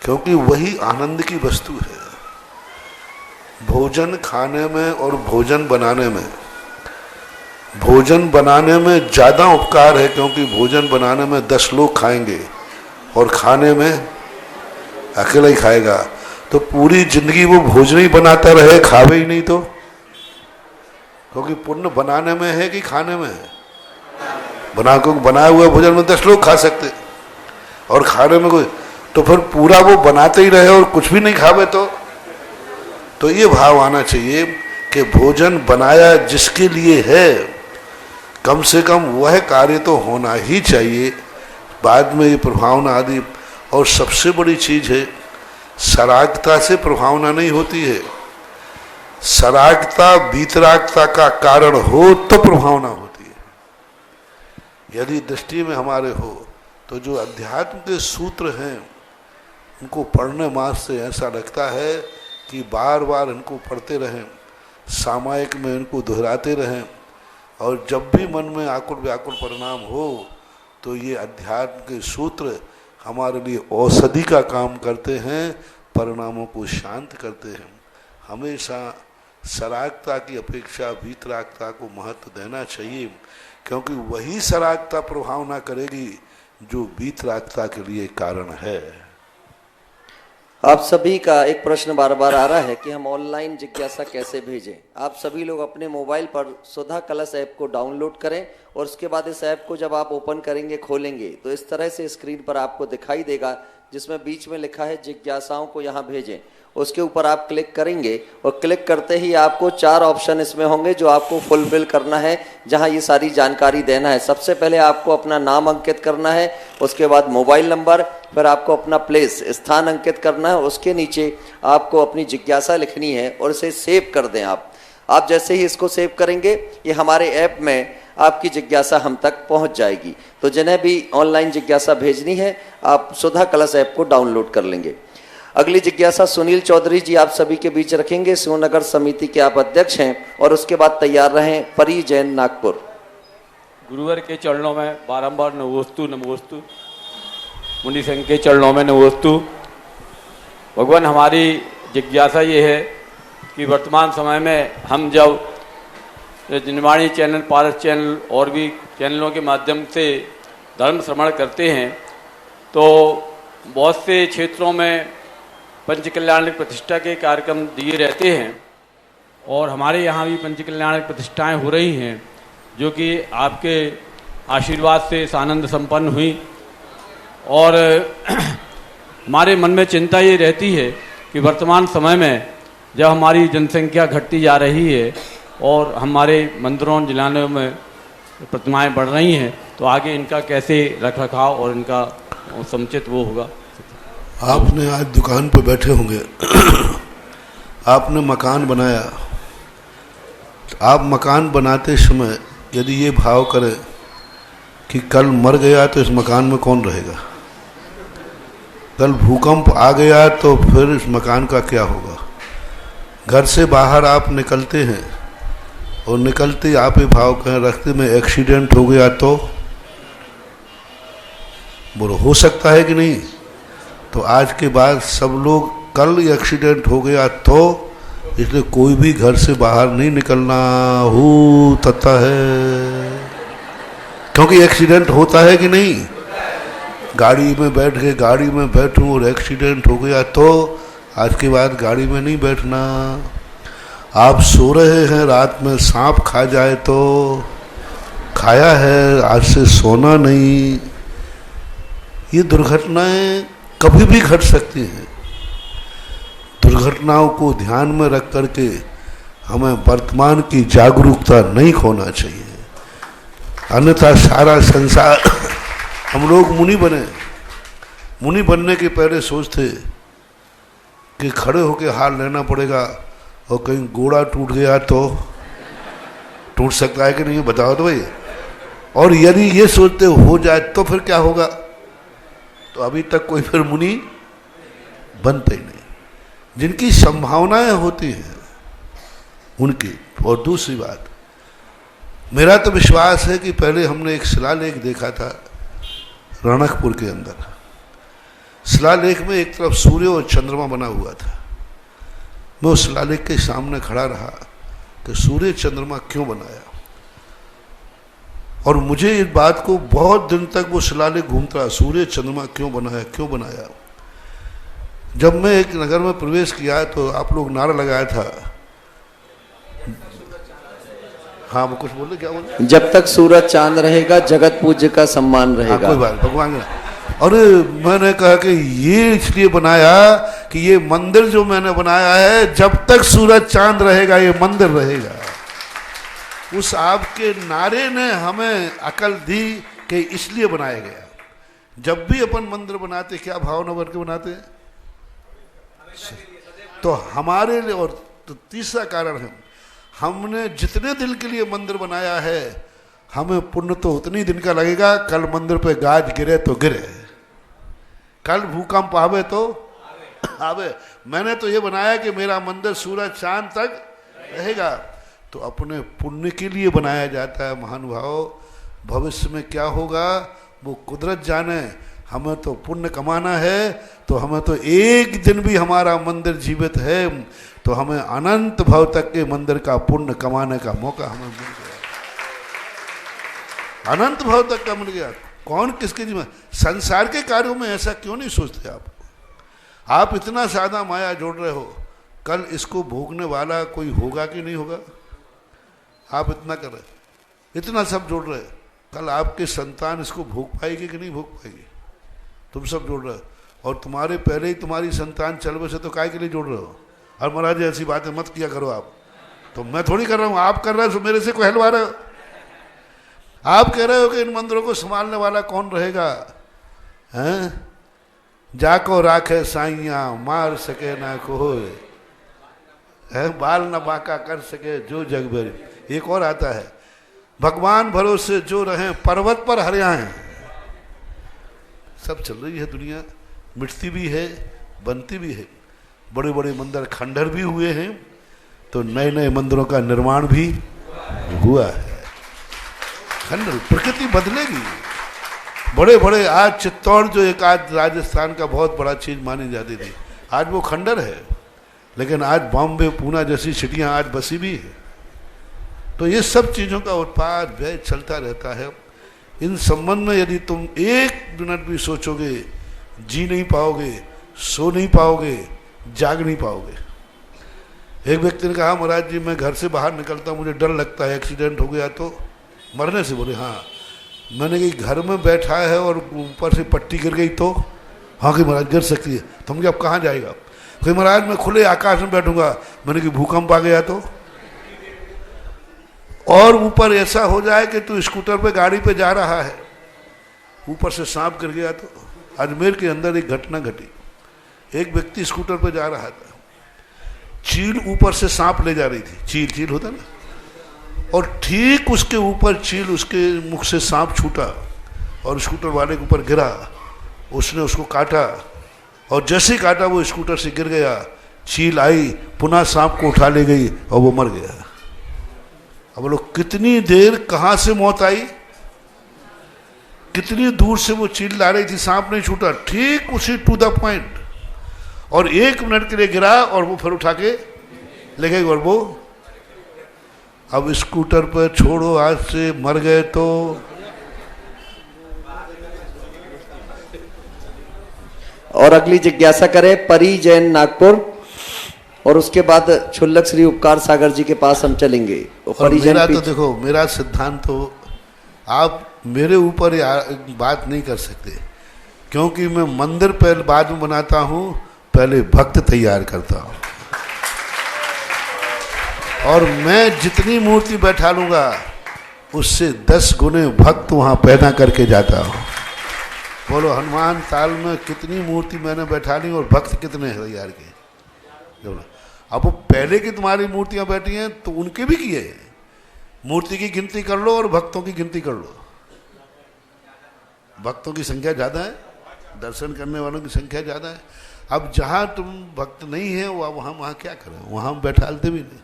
क्योंकि वही आनंद की वस्तु है। भोजन खाने में और भोजन बनाने में ज़्यादा उपकार है, क्योंकि भोजन बनाने में 10 लोग खाएंगे और खाने में अकेला ही खाएगा, तो पूरी जिंदगी वो भोजन ही बनाता रहे, खावे ही नहीं तो। क्योंकि पुण्य बनाने में है कि खाने में है? बनाया हुआ भोजन में 10 लोग खा सकते, और खाने में कोई, तो फिर पूरा वो बनाते ही रहे और कुछ भी नहीं खावे तो ये भाव आना चाहिए कि भोजन बनाया जिसके लिए है, कम से कम वह कार्य तो होना ही चाहिए। बाद में ये प्रभावना आदि, और सबसे बड़ी चीज है सरागता से प्रभावना नहीं होती है। सरागता वीतरागता का कारण हो तो प्रभावना होती है। यदि दृष्टि में हमारे हो तो जो अध्यात्म के सूत्र हैं उनको पढ़ने मात्र से ऐसा लगता है कि बार बार इनको पढ़ते रहें, सामायिक में इनको दोहराते रहें, और जब भी मन में आकुल व्याकुल परिणाम हो तो ये अध्यात्म के सूत्र हमारे लिए औषधि का काम करते हैं, परिणामों को शांत करते हैं। हमेशा सरागता की अपेक्षा वीतरागता को महत्व देना चाहिए, क्योंकि वही सरागता प्रभाव ना करेगी जो वीतरागता के लिए कारण है। आप सभी का एक प्रश्न बार बार आ रहा है कि हम ऑनलाइन जिज्ञासा कैसे भेजें। आप सभी लोग अपने मोबाइल पर सुधा कलश ऐप को डाउनलोड करें, और उसके बाद इस ऐप को जब आप ओपन करेंगे, खोलेंगे, तो इस तरह से स्क्रीन पर आपको दिखाई देगा, जिसमें बीच में लिखा है जिज्ञासाओं को यहाँ भेजें। उसके ऊपर आप क्लिक करेंगे, और क्लिक करते ही आपको 4 ऑप्शन इसमें होंगे जो आपको फुलफिल करना है, जहां ये सारी जानकारी देना है। सबसे पहले आपको अपना नाम अंकित करना है, उसके बाद मोबाइल नंबर, फिर आपको अपना प्लेस स्थान अंकित करना है, उसके नीचे आपको अपनी जिज्ञासा लिखनी है और इसे सेव कर दें। आप जैसे ही इसको सेव करेंगे, ये हमारे ऐप में आपकी जिज्ञासा हम तक पहुंच जाएगी। तो जिन्हें भी ऑनलाइन जिज्ञासा भेजनी है, आप सुधा कलश ऐप को डाउनलोड कर लेंगे। अगली जिज्ञासा सुनील चौधरी जी आप सभी के बीच रखेंगे। शिवनगर समिति के आप अध्यक्ष हैं, और उसके बाद तैयार रहें परी जैन नागपुर। गुरुवर के चरणों में बारंबार नमोस्तु नमोस्तु, मुनि संघ के चरणों में नमोस्तु। भगवान, हमारी जिज्ञासा ये है कि वर्तमान समय में हम जब जिनवाणी चैनल, पारस चैनल और भी चैनलों के माध्यम से धर्म श्रवण करते हैं, तो बहुत से क्षेत्रों में पंच कल्याणक प्रतिष्ठा के कार्यक्रम दिए रहते हैं, और हमारे यहाँ भी पंच कल्याणक प्रतिष्ठाएँ हो रही हैं, जो कि आपके आशीर्वाद से आनंद संपन्न हुई। और हमारे मन में चिंता ये रहती है कि वर्तमान समय में जब हमारी जनसंख्या घटती जा रही है और हमारे मंदिरों जिलानों में प्रतिमाएँ बढ़ रही हैं, तो आगे इनका कैसे रख रखाव और इनका समुचित वो होगा। आपने आज दुकान पर बैठे होंगे, आपने मकान बनाया, आप मकान बनाते समय यदि ये भाव करें कि कल मर गया तो इस मकान में कौन रहेगा, कल भूकंप आ गया तो फिर इस मकान का क्या होगा। घर से बाहर आप निकलते हैं, और निकलते आप ये भाव कहें रास्ते में एक्सीडेंट हो गया तो बोलो हो सकता है कि नहीं। तो आज के बाद सब लोग कल एक्सीडेंट हो गया तो, इसलिए कोई भी घर से बाहर नहीं निकलना हो तथा है, क्योंकि एक्सीडेंट होता है कि नहीं। गाड़ी में बैठ के गाड़ी में बैठूं और एक्सीडेंट हो गया तो आज के बाद गाड़ी में नहीं बैठना। आप सो रहे हैं, रात में सांप खा जाए तो खाया है, आज से सोना नहीं। ये दुर्घटनाएं कभी भी घट सकती हैं। दुर्घटनाओं को ध्यान में रख करके हमें वर्तमान की जागरूकता नहीं खोना चाहिए, अन्यथा सारा संसार हम लोग मुनि बने। मुनि बनने के पहले सोचते कि खड़े होकर हाल लेना पड़ेगा, और कहीं घोड़ा टूट गया तो टूट सकता है कि नहीं, बताओ तो भाई। और यदि ये सोचते हो जाए तो फिर क्या होगा, तो अभी तक कोई फिर मुनि बनते ही नहीं। जिनकी संभावनाएं होती हैं उनकी। और दूसरी बात, मेरा तो विश्वास है कि पहले हमने एक शिलालेख देखा था रणकपुर के अंदर। शिलालेख में एक तरफ सूर्य और चंद्रमा बना हुआ था। मैं उस शिलालेख के सामने खड़ा रहा कि सूर्य चंद्रमा क्यों बनाया, और मुझे इस बात को बहुत दिन तक वो शिलालेख घूमता रहा, सूर्य चंद्रमा क्यों बनाया, क्यों बनाया। जब मैं एक नगर में प्रवेश किया तो आप लोग नारा लगाया था, हाँ वो कुछ बोले, क्या बोले, जब तक सूरज चांद रहेगा जगत पूज्य का सम्मान रहेगा। कोई बात, भगवान का। और मैंने कहा कि ये इसलिए बनाया कि ये मंदिर जो मैंने बनाया है, जब तक सूरज चांद रहेगा ये मंदिर रहेगा। उस आपके नारे ने हमें अकल दी कि इसलिए बनाया गया। जब भी अपन मंदिर बनाते क्या भावना भर के बनाते हैं, तो हमारे लिए। और तो तीसरा कारण है, हमने जितने दिन के लिए मंदिर बनाया है, हमें पुण्य तो उतनी दिन का लगेगा। कल मंदिर पे गाज गिरे तो गिरे, कल भूकंप आवे तो आवे। मैंने तो ये बनाया कि मेरा मंदिर सूरज चांद तक रहेगा, तो अपने पुण्य के लिए बनाया जाता है महानुभाव। भविष्य में क्या होगा वो कुदरत जाने, हमें तो पुण्य कमाना है। तो हमें तो एक दिन भी हमारा मंदिर जीवित है तो हमें अनंत भव तक के मंदिर का पुण्य कमाने का मौका हमें मिल गया, अनंत भव तक का मिल गया। कौन किसके जीवन, संसार के कार्यों में ऐसा क्यों नहीं सोचते आप इतना सादा माया जोड़ रहे हो, कल इसको भोगने वाला कोई होगा कि नहीं होगा। आप इतना कर रहे, इतना सब जोड़ रहे, कल आपके संतान इसको भोग पाएगी कि नहीं भोग पाएगी। तुम सब जोड़ रहे हो, और तुम्हारे पहले ही तुम्हारी संतान चल बसे तो काय के लिए जोड़ रहे हो। और महाराज ऐसी बातें मत किया करो आप, तो मैं थोड़ी कर रहा हूँ, आप कर रहे हो, मेरे से कोई हलवा रहे हो। आप कह रहे हो कि इन मंदिरों को संभालने वाला कौन रहेगा, हैं? जाको राखे साइया मार सके ना कोई, है बाल न बाका कर सके जो जग भरी। एक और आता है, भगवान भरोसे जो रहे पर्वत पर हरियाएं। सब चल रही है दुनिया, मिटती भी है बनती भी है, बड़े बड़े मंदिर खंडहर भी हुए हैं, तो नए नए मंदिरों का निर्माण भी हुआ है। खंडहर, प्रकृति बदलेगी। बड़े बड़े आज चित्तौड़ जो एक आज राजस्थान का बहुत बड़ा चीज मानी जाती थी, आज वो खंडहर है। लेकिन आज बॉम्बे पूना जैसी सिटियां आज बसी भी है। तो ये सब चीज़ों का उत्पाद व्यय चलता रहता है। इन संबंध में यदि तुम एक मिनट भी सोचोगे, जी नहीं पाओगे, सो नहीं पाओगे, जाग नहीं पाओगे। एक व्यक्ति ने कहा, महाराज जी मैं घर से बाहर निकलता मुझे डर लगता है एक्सीडेंट हो गया तो मरने से। बोले हाँ। मैंने कहा घर में बैठा है और ऊपर से पट्टी गिर गई तो, हाँ कि महाराज गिर सकती है। तो मुझे अब कहाँ जाएगा, कि महाराज मैं खुले आकाश में बैठूंगा। मैंने कि भूकंप आ गया तो, और ऊपर ऐसा हो जाए कि तू स्कूटर पे गाड़ी पे जा रहा है, ऊपर से सांप गिर गया तो। अजमेर के अंदर एक घटना घटी, एक व्यक्ति स्कूटर पे जा रहा था, चील ऊपर से सांप ले जा रही थी, चील होता ना, और ठीक उसके ऊपर चील, उसके मुख से सांप छूटा और स्कूटर वाले के ऊपर गिरा। उसने उसको काटा और जैसे काटा वो स्कूटर से गिर गया। चील आई, पुनः सांप को उठा ले गई और वो मर गया। अब बोलो कितनी देर कहाँ से मौत आई, कितनी दूर से वो चील ला रही थी, सांप नहीं छूटा, ठीक उसी टू द पॉइंट। और 1 मिनट के लिए गिरा और वो फिर उठा के ले गई। और वो अब स्कूटर पर छोड़ो, आज से मर गए तो। और अगली जिज्ञासा करें परी जैन नागपुर, और उसके बाद क्षुल्लक श्री उपकार सागर जी के पास हम चलेंगे। और मेरा तो देखो, मेरा सिद्धांत तो आप मेरे ऊपर बात नहीं कर सकते, क्योंकि मैं मंदिर पहले बाद में बनाता हूँ, पहले भक्त तैयार करता हूँ। और मैं जितनी मूर्ति बैठा लूँगा उससे 10 गुने भक्त वहाँ पैदा करके जाता हूँ। बोलो हनुमान ताल में कितनी मूर्ति मैंने बैठा ली और भक्त कितने हैं तैयार के। अब वो पहले की तुम्हारी मूर्तियाँ बैठी हैं तो उनके भी किए हैं। मूर्ति की गिनती कर लो और भक्तों की गिनती कर लो। भक्तों की संख्या ज़्यादा है, दर्शन करने वालों की संख्या ज़्यादा है। अब जहाँ तुम भक्त नहीं है वहाँ क्या करें, वहाँ हम बैठालते भी नहीं।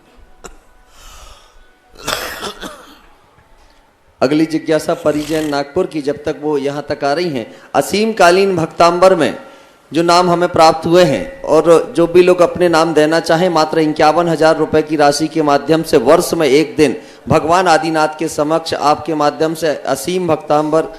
अगली जिज्ञासा परिजन नागपुर की, जब तक वो यहाँ तक आ रही हैं। असीम कालीन भक्तांबर में जो नाम हमें प्राप्त हुए हैं और जो भी लोग अपने नाम देना चाहें, मात्र 51,000 रुपए की राशि के माध्यम से वर्ष में एक दिन भगवान आदिनाथ के समक्ष आपके माध्यम से असीम भक्तांबर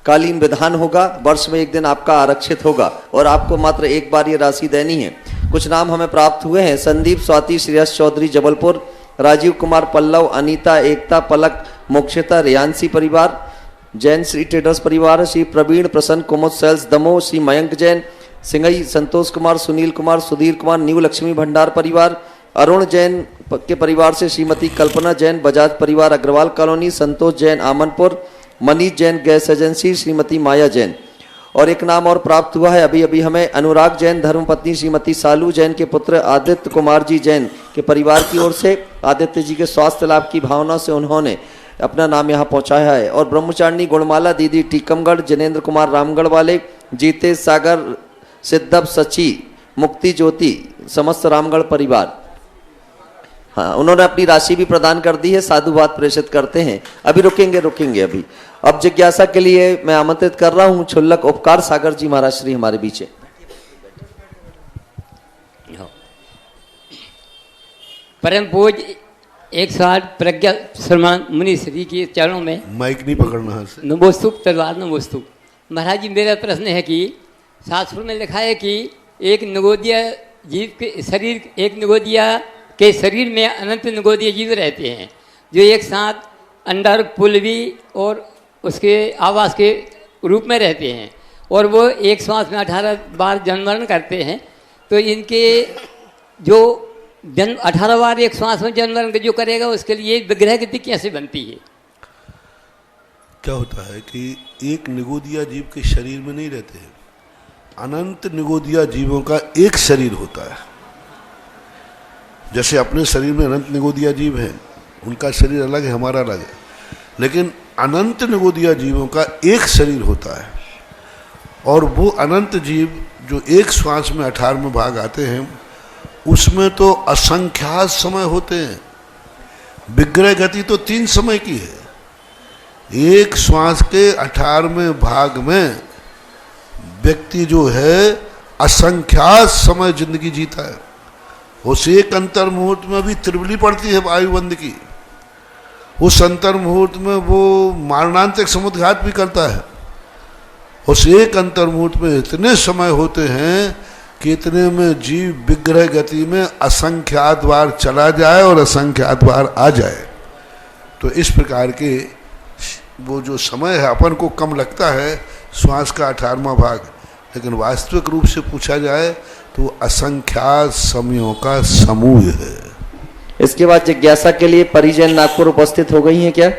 कालीन विधान होगा। वर्ष में एक दिन आपका आरक्षित होगा और आपको मात्र एक बार ये राशि देनी है। कुछ नाम हमें प्राप्त हुए हैं। संदीप स्वाति श्रेयस चौधरी जबलपुर, राजीव कुमार पल्लव, अनीता एकता पलक मोक्षिता रियांसी परिवार, जैन श्री ट्रेडर्स परिवार, श्री प्रवीण प्रसन्न कुमुद सेल्स दमोह, श्री मयंक जैन सिंगई, संतोष कुमार, सुनील कुमार, सुधीर कुमार न्यू लक्ष्मी भंडार परिवार, अरुण जैन के परिवार से श्रीमती कल्पना जैन बजाज परिवार अग्रवाल कॉलोनी, संतोष जैन आमनपुर, मनीष जैन गैस एजेंसी, श्रीमती माया जैन। और एक नाम और प्राप्त हुआ है अभी अभी हमें, अनुराग जैन धर्मपत्नी श्रीमती सालू जैन के पुत्र आदित्य कुमार जी जैन के परिवार की ओर से। आदित्य जी के स्वास्थ्य लाभ की भावना से उन्होंने अपना नाम यहाँ पहुंचाया है। और ब्रह्मचारिणी गुणमाला दीदी टीकमगढ़, जिनेन्द्र कुमार रामगढ़ वाले, जीतेश सागर सिद्धप सची मुक्ति ज्योति समस्त रामगढ़ परिवार। हाँ, उन्होंने अपनी राशि भी प्रदान कर दी है, साधुवाद प्रेषित करते हैं। अभी रुकेंगे अभी। अब जिज्ञासा के लिए मैं आमंत्रित कर रहा हूं छुल्लक उपकार सागर जी महाराज श्री हमारे बीच है। परम पूज्य 108 प्रज्ञा श्रमण मुनि श्री के चरणों में माइक नहीं पकड़ना है। नमोस्तुक तलवार नमोस्तुक। महाराज जी, मेरा प्रश्न है कि शास्त्रों में लिखा है कि एक निगोदिया जीव के शरीर, एक निगोदिया के शरीर में अनंत निगोदिया जीव रहते हैं जो एक साथ अंडर पुलवी और उसके आवास के रूप में रहते हैं और वो एक श्वास में 18 बार जन्मरण करते हैं। तो इनके जो जन्म 18 बार एक श्वास में जन्मरण जो करेगा उसके लिए विग्रह गति कैसे बनती है? क्या होता है कि एक निगोदिया जीव के शरीर में नहीं रहते हैं, अनंत निगोदिया जीवों का एक शरीर होता है। जैसे अपने शरीर में अनंत निगोदिया जीव हैं, उनका शरीर अलग है, हमारा अलग है, लेकिन अनंत निगोदिया जीवों का एक शरीर होता है। और वो अनंत जीव जो एक श्वास में 18 भाग आते हैं, उसमें तो असंख्यात समय होते हैं। विग्रह गति तो 3 समय की है। एक श्वास के 18वें भाग में व्यक्ति जो है असंख्यात समय जिंदगी जीता है। उस एक अंतर मुहूर्त में भी त्रिवली पड़ती है वायुबंद की। उस अंतर मुहूर्त में वो मारणांतिक समुद्घात भी करता है। उस एक अंतर मुहूर्त में इतने समय होते हैं कि इतने में जीव विग्रह गति में असंख्यात बार चला जाए और असंख्यात बार आ जाए। तो इस प्रकार के वो जो समय है अपन को कम लगता है श्वास का 18वां भाग, लेकिन वास्तविक रूप से पूछा जाए तो असंख्यात समयों का समूह है। इसके बाद जिज्ञासा के लिए परिजन नागपुर उपस्थित हो गई हैं क्या?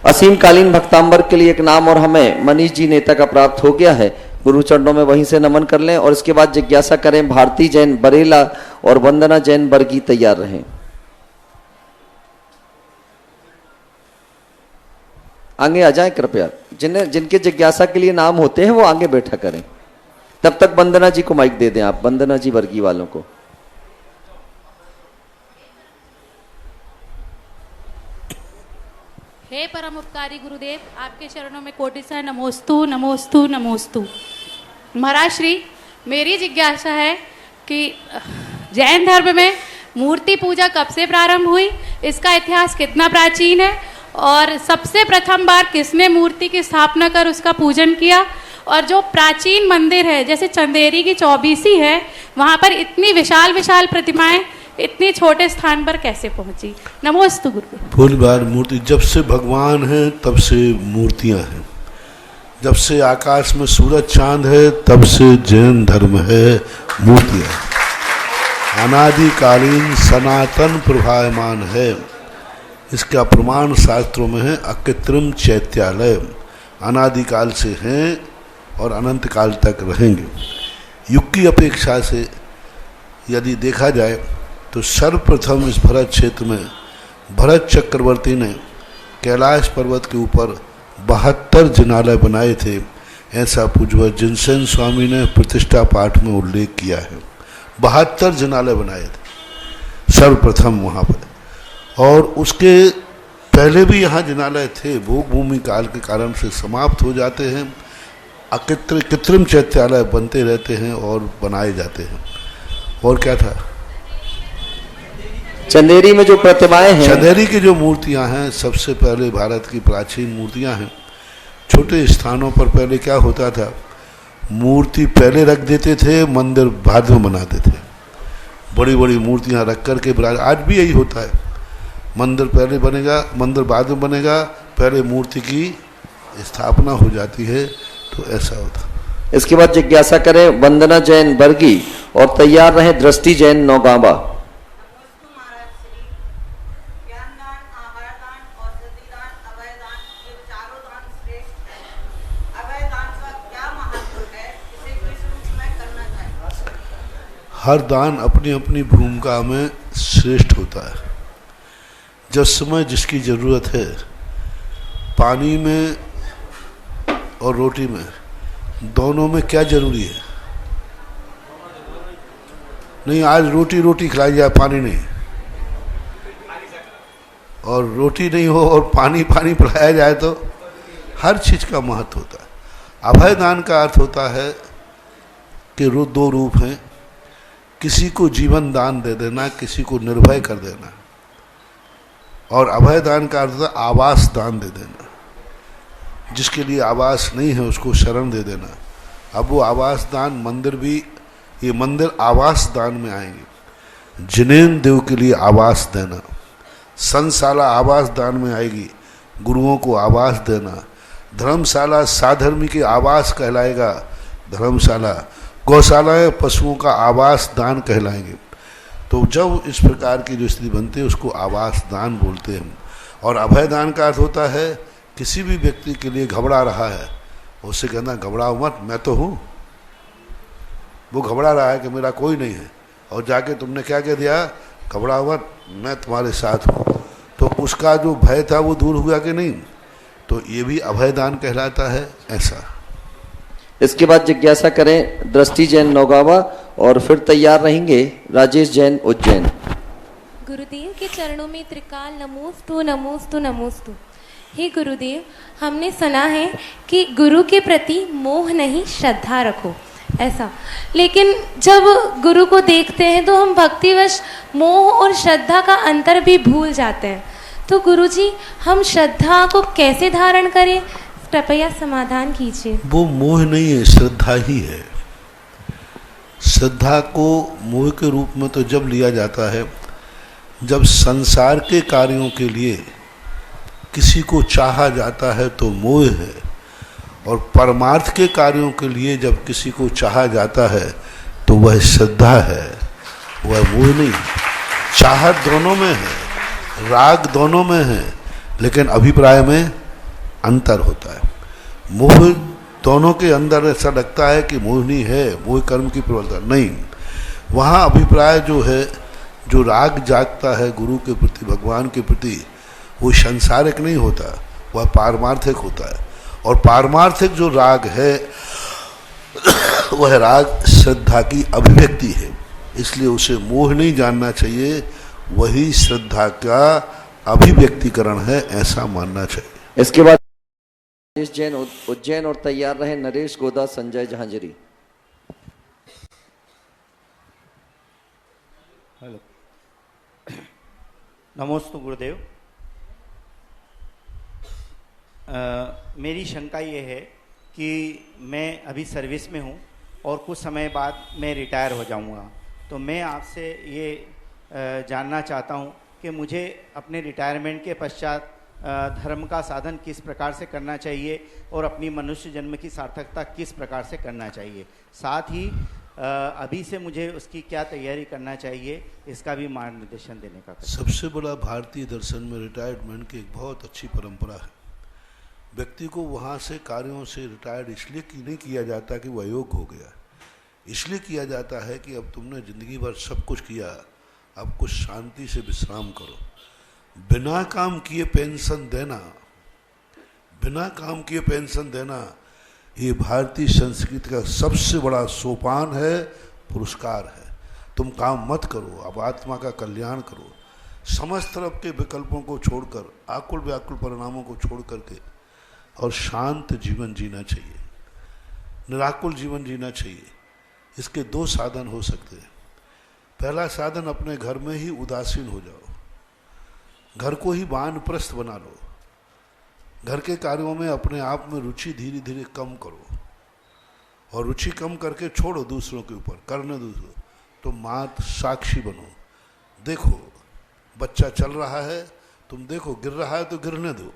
असीम कालीन भक्तांबर के लिए एक नाम और हमें मनीष जी नेता का प्राप्त हो गया है। गुरु चरणों में वहीं से नमन कर लें और इसके बाद जिज्ञासा करें। भारती जैन बरेला और वंदना जैन बरगी तैयार रहें। आगे आ जाएं कृपया। जिनके जिज्ञासा के लिए नाम होते हैं वो आगे बैठा करें। तब तक वंदना जी को माइक दे दें आप, वंदना जी वर्गी वालों को। हे परम उपकारी गुरुदेव, आपके चरणों में कोटिसा नमोस्तु नमोस्तु नमोस्तु। महाराज श्री, मेरी जिज्ञासा है कि जैन धर्म में मूर्ति पूजा कब से प्रारंभ हुई, इसका इतिहास कितना प्राचीन है और सबसे प्रथम बार किसने मूर्ति की स्थापना कर उसका पूजन किया, और जो प्राचीन मंदिर है जैसे चंदेरी की चौबीसी है, वहाँ पर इतनी विशाल विशाल प्रतिमाएं इतनी छोटे स्थान पर कैसे पहुंची? नमोस्तु गुरु। पूरी बार मूर्ति, जब से भगवान है तब से मूर्तियां हैं। जब से आकाश में सूरज चांद है तब से जैन धर्म है, मूर्तियां अनादिकालीन सनातन प्रभायमान है। इसका प्रमाण शास्त्रों में है। अकृत्रिम चैत्यालय अनादिकाल से हैं और अनंत काल तक रहेंगे। युग की अपेक्षा से यदि देखा जाए तो सर्वप्रथम इस भरत क्षेत्र में भरत चक्रवर्ती ने कैलाश पर्वत के ऊपर 72 जिनालय बनाए थे। ऐसा पूज्यवत जिनसेन स्वामी ने प्रतिष्ठा पाठ में उल्लेख किया है। 72 जिनालय बनाए थे सर्वप्रथम वहाँ पर, और उसके पहले भी यहाँ जिनालय थे, भोग भूमि काल के कारण से समाप्त हो जाते हैं। कृत्रिम चैत्यालय बनते रहते हैं और बनाए जाते हैं। और क्या था, चंदेरी में जो प्रतिमाएं हैं, चंदेरी की जो मूर्तियां हैं, सबसे पहले भारत की प्राचीन मूर्तियां हैं। छोटे स्थानों पर पहले क्या होता था, मूर्ति पहले रख देते थे, मंदिर बाद में बनाते थे। बड़ी बड़ी मूर्तियां रख करके, आज भी यही होता है, मंदिर पहले बनेगा, मंदिर बाद में बनेगा, पहले मूर्ति की स्थापना हो जाती है, तो ऐसा होता। इसके बाद जिज्ञासा करें वंदना जैन बरगी और तैयार रहे दृष्टि जैन नौगांवा। हर दान अपनी अपनी भूमिका में श्रेष्ठ होता है। जब समय जिसकी ज़रूरत है, पानी में और रोटी में, दोनों में क्या जरूरी है? नहीं, आज रोटी खिलाई जाए, पानी नहीं, और रोटी नहीं हो और पानी पिलाया जाए, तो हर चीज़ का महत्व होता है। अभय दान का अर्थ होता है कि दो रूप हैं, किसी को जीवन दान दे देना, किसी को निर्भय कर देना, और अभय दान का अर्थ है आवास दान दे देना। जिसके लिए आवास नहीं है उसको शरण दे देना। अब वो आवास दान, मंदिर भी, ये मंदिर आवास दान में आएंगे। जिनेन देव के लिए आवास देना, संशाला आवास दान में आएगी, गुरुओं को आवास देना। धर्मशाला साधर्मी के आवास कहलाएगा, धर्मशाला। गौशालाएं पशुओं का आवास दान कहलाएंगे। तो जब इस प्रकार की जो स्थिति बनती है उसको आवास दान बोलते हैं। और अभय दान का अर्थ होता है किसी भी व्यक्ति के लिए घबरा रहा है, उससे कहना घबराओ मत, मैं तो हूँ। वो घबरा रहा है कि मेरा कोई नहीं है, और जाके तुमने क्या कह दिया, घबराओ मत, मैं तुम्हारे साथ हूँ, तो उसका जो भय था वो दूर हुआ कि नहीं? तो ये भी अभय दान कहलाता है। ऐसा। इसके बाद जिज्ञासा करें दृष्टि जैन नौगांवा और फिर तैयार रहेंगे राजेश जैन उज्जैन। गुरुदेव के चरणों में त्रिकाल नमोस्तु नमोस्तु नमोस्तु। हे गुरुदेव, हमने सुना है कि गुरु के प्रति मोह नहीं श्रद्धा रखो, ऐसा, लेकिन जब गुरु को देखते हैं तो हम भक्तिवश मोह और श्रद्धा का अंतर भी भूल जाते हैं। तो गुरुजी, हम श्रद्धा को कैसे धारण करें, कृपया समाधान कीजिए। वो मोह नहीं है, श्रद्धा ही है। श्रद्धा को मोह के रूप में तो जब लिया जाता है जब संसार के कार्यों के लिए किसी को चाहा जाता है तो मोह है, और परमार्थ के कार्यों के लिए जब किसी को चाहा जाता है तो वह श्रद्धा है, वह मोह नहीं। चाहत दोनों में है, राग दोनों में है, लेकिन अभिप्राय में अंतर होता है। मोह दोनों के अंदर ऐसा लगता है कि मोहिनी है, मोह कर्म की प्रबलता नहीं। वहाँ अभिप्राय जो है, जो राग जागता है गुरु के प्रति, भगवान के प्रति, वो सांसारिक नहीं होता, वह पारमार्थिक होता है। और पारमार्थिक जो राग है वह राग श्रद्धा की अभिव्यक्ति है, इसलिए उसे मोह नहीं जानना चाहिए, वही श्रद्धा का अभिव्यक्तिकरण है, ऐसा मानना चाहिए। इसके बाद राजेश जैन उज्जैन और तैयार रहे नरेश गोदा संजय जहांजरी। हेलो, नमोस्तु गुरुदेव। मेरी शंका ये है कि मैं अभी सर्विस में हूँ और कुछ समय बाद मैं रिटायर हो जाऊँगा, तो मैं आपसे ये जानना चाहता हूँ कि मुझे अपने रिटायरमेंट के पश्चात धर्म का साधन किस प्रकार से करना चाहिए और अपनी मनुष्य जन्म की सार्थकता किस प्रकार से करना चाहिए, साथ ही अभी से मुझे उसकी क्या तैयारी करना चाहिए, इसका भी मार्गदर्शन देने का। सबसे बड़ा भारतीय दर्शन में रिटायरमेंट की एक बहुत अच्छी परंपरा है। व्यक्ति को वहाँ से कार्यों से रिटायर्ड इसलिए नहीं किया जाता कि वह अयोग्य हो गया, इसलिए किया जाता है कि अब तुमने ज़िंदगी भर सब कुछ किया, अब कुछ शांति से विश्राम करो। बिना काम किए पेंशन देना, बिना काम किए पेंशन देना, ये भारतीय संस्कृति का सबसे बड़ा सोपान है, पुरस्कार है। तुम काम मत करो, अब आत्मा का कल्याण करो, समस्त तरफ के विकल्पों को छोड़कर, आकुल व्याकुल परिणामों को छोड़ करके और शांत जीवन जीना चाहिए, निराकुल जीवन जीना चाहिए। इसके दो साधन हो सकते हैं। पहला साधन, अपने घर में ही उदासीन हो जाओ, घर को ही वानप्रस्थ बना लो, घर के कार्यों में अपने आप में रुचि धीरे धीरे कम करो, और रुचि कम करके छोड़ो दूसरों के ऊपर, करने दूसरों। तो मात्र साक्षी बनो, देखो बच्चा चल रहा है, तुम देखो, गिर रहा है तो गिरने दो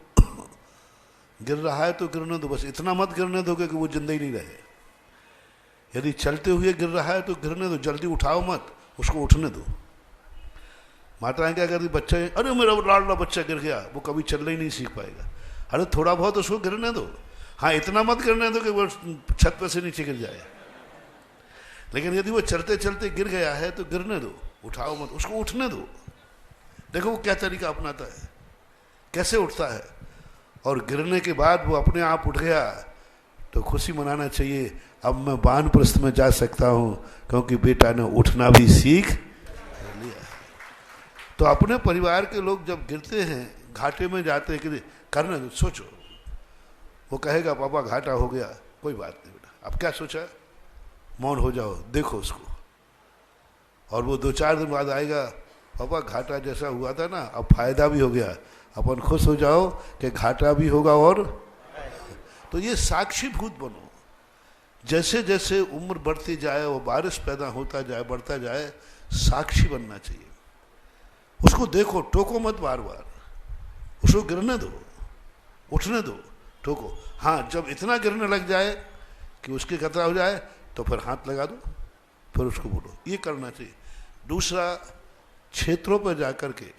गिर रहा है तो गिरने दो, बस इतना मत गिरने दोगे कि वो जिंदा ही नहीं रहे। यदि चलते हुए गिर रहा है तो गिरने दो, जल्दी उठाओ मत, उसको उठने दो। माताएं क्या करती, बच्चा, अरे मेरा लाडला बच्चा गिर गया, वो कभी चलना ही नहीं सीख पाएगा। अरे थोड़ा बहुत उसको गिरने दो, हाँ इतना मत गिरने दो कि वो छत पर से नीचे गिर जाए। लेकिन यदि वो चलते चलते गिर गया है तो गिरने दो, उठाओ मत, उसको उठने दो। देखो वो क्या तरीका अपनाता है, कैसे उठता है, और गिरने के बाद वो अपने आप उठ गया तो खुशी मनाना चाहिए, अब मैं वानप्रस्थ में जा सकता हूँ क्योंकि बेटा ने उठना भी सीख लिया। तो अपने परिवार के लोग जब गिरते हैं, घाटे में जाते हैं, कि करने दो, सोचो, वो कहेगा पापा घाटा हो गया, कोई बात नहीं बेटा, अब क्या सोचा, मौन हो जाओ, देखो उसको। और वो 2-4 दिन बाद आएगा, पापा घाटा जैसा हुआ था ना, अब फायदा भी हो गया, अपन खुश हो जाओ कि घाटा भी होगा। और तो ये साक्षीभूत बनो, जैसे जैसे उम्र बढ़ती जाए, वो बारिश पैदा होता जाए, बढ़ता जाए, साक्षी बनना चाहिए। उसको देखो, टोको मत बार बार, उसको गिरने दो, उठने दो, टोको। हाँ, जब इतना गिरने लग जाए कि उसकी खतरा हो जाए तो फिर हाथ लगा दो, फिर उसको बोलो, ये करना चाहिए। दूसरा, क्षेत्रों पर जाकर के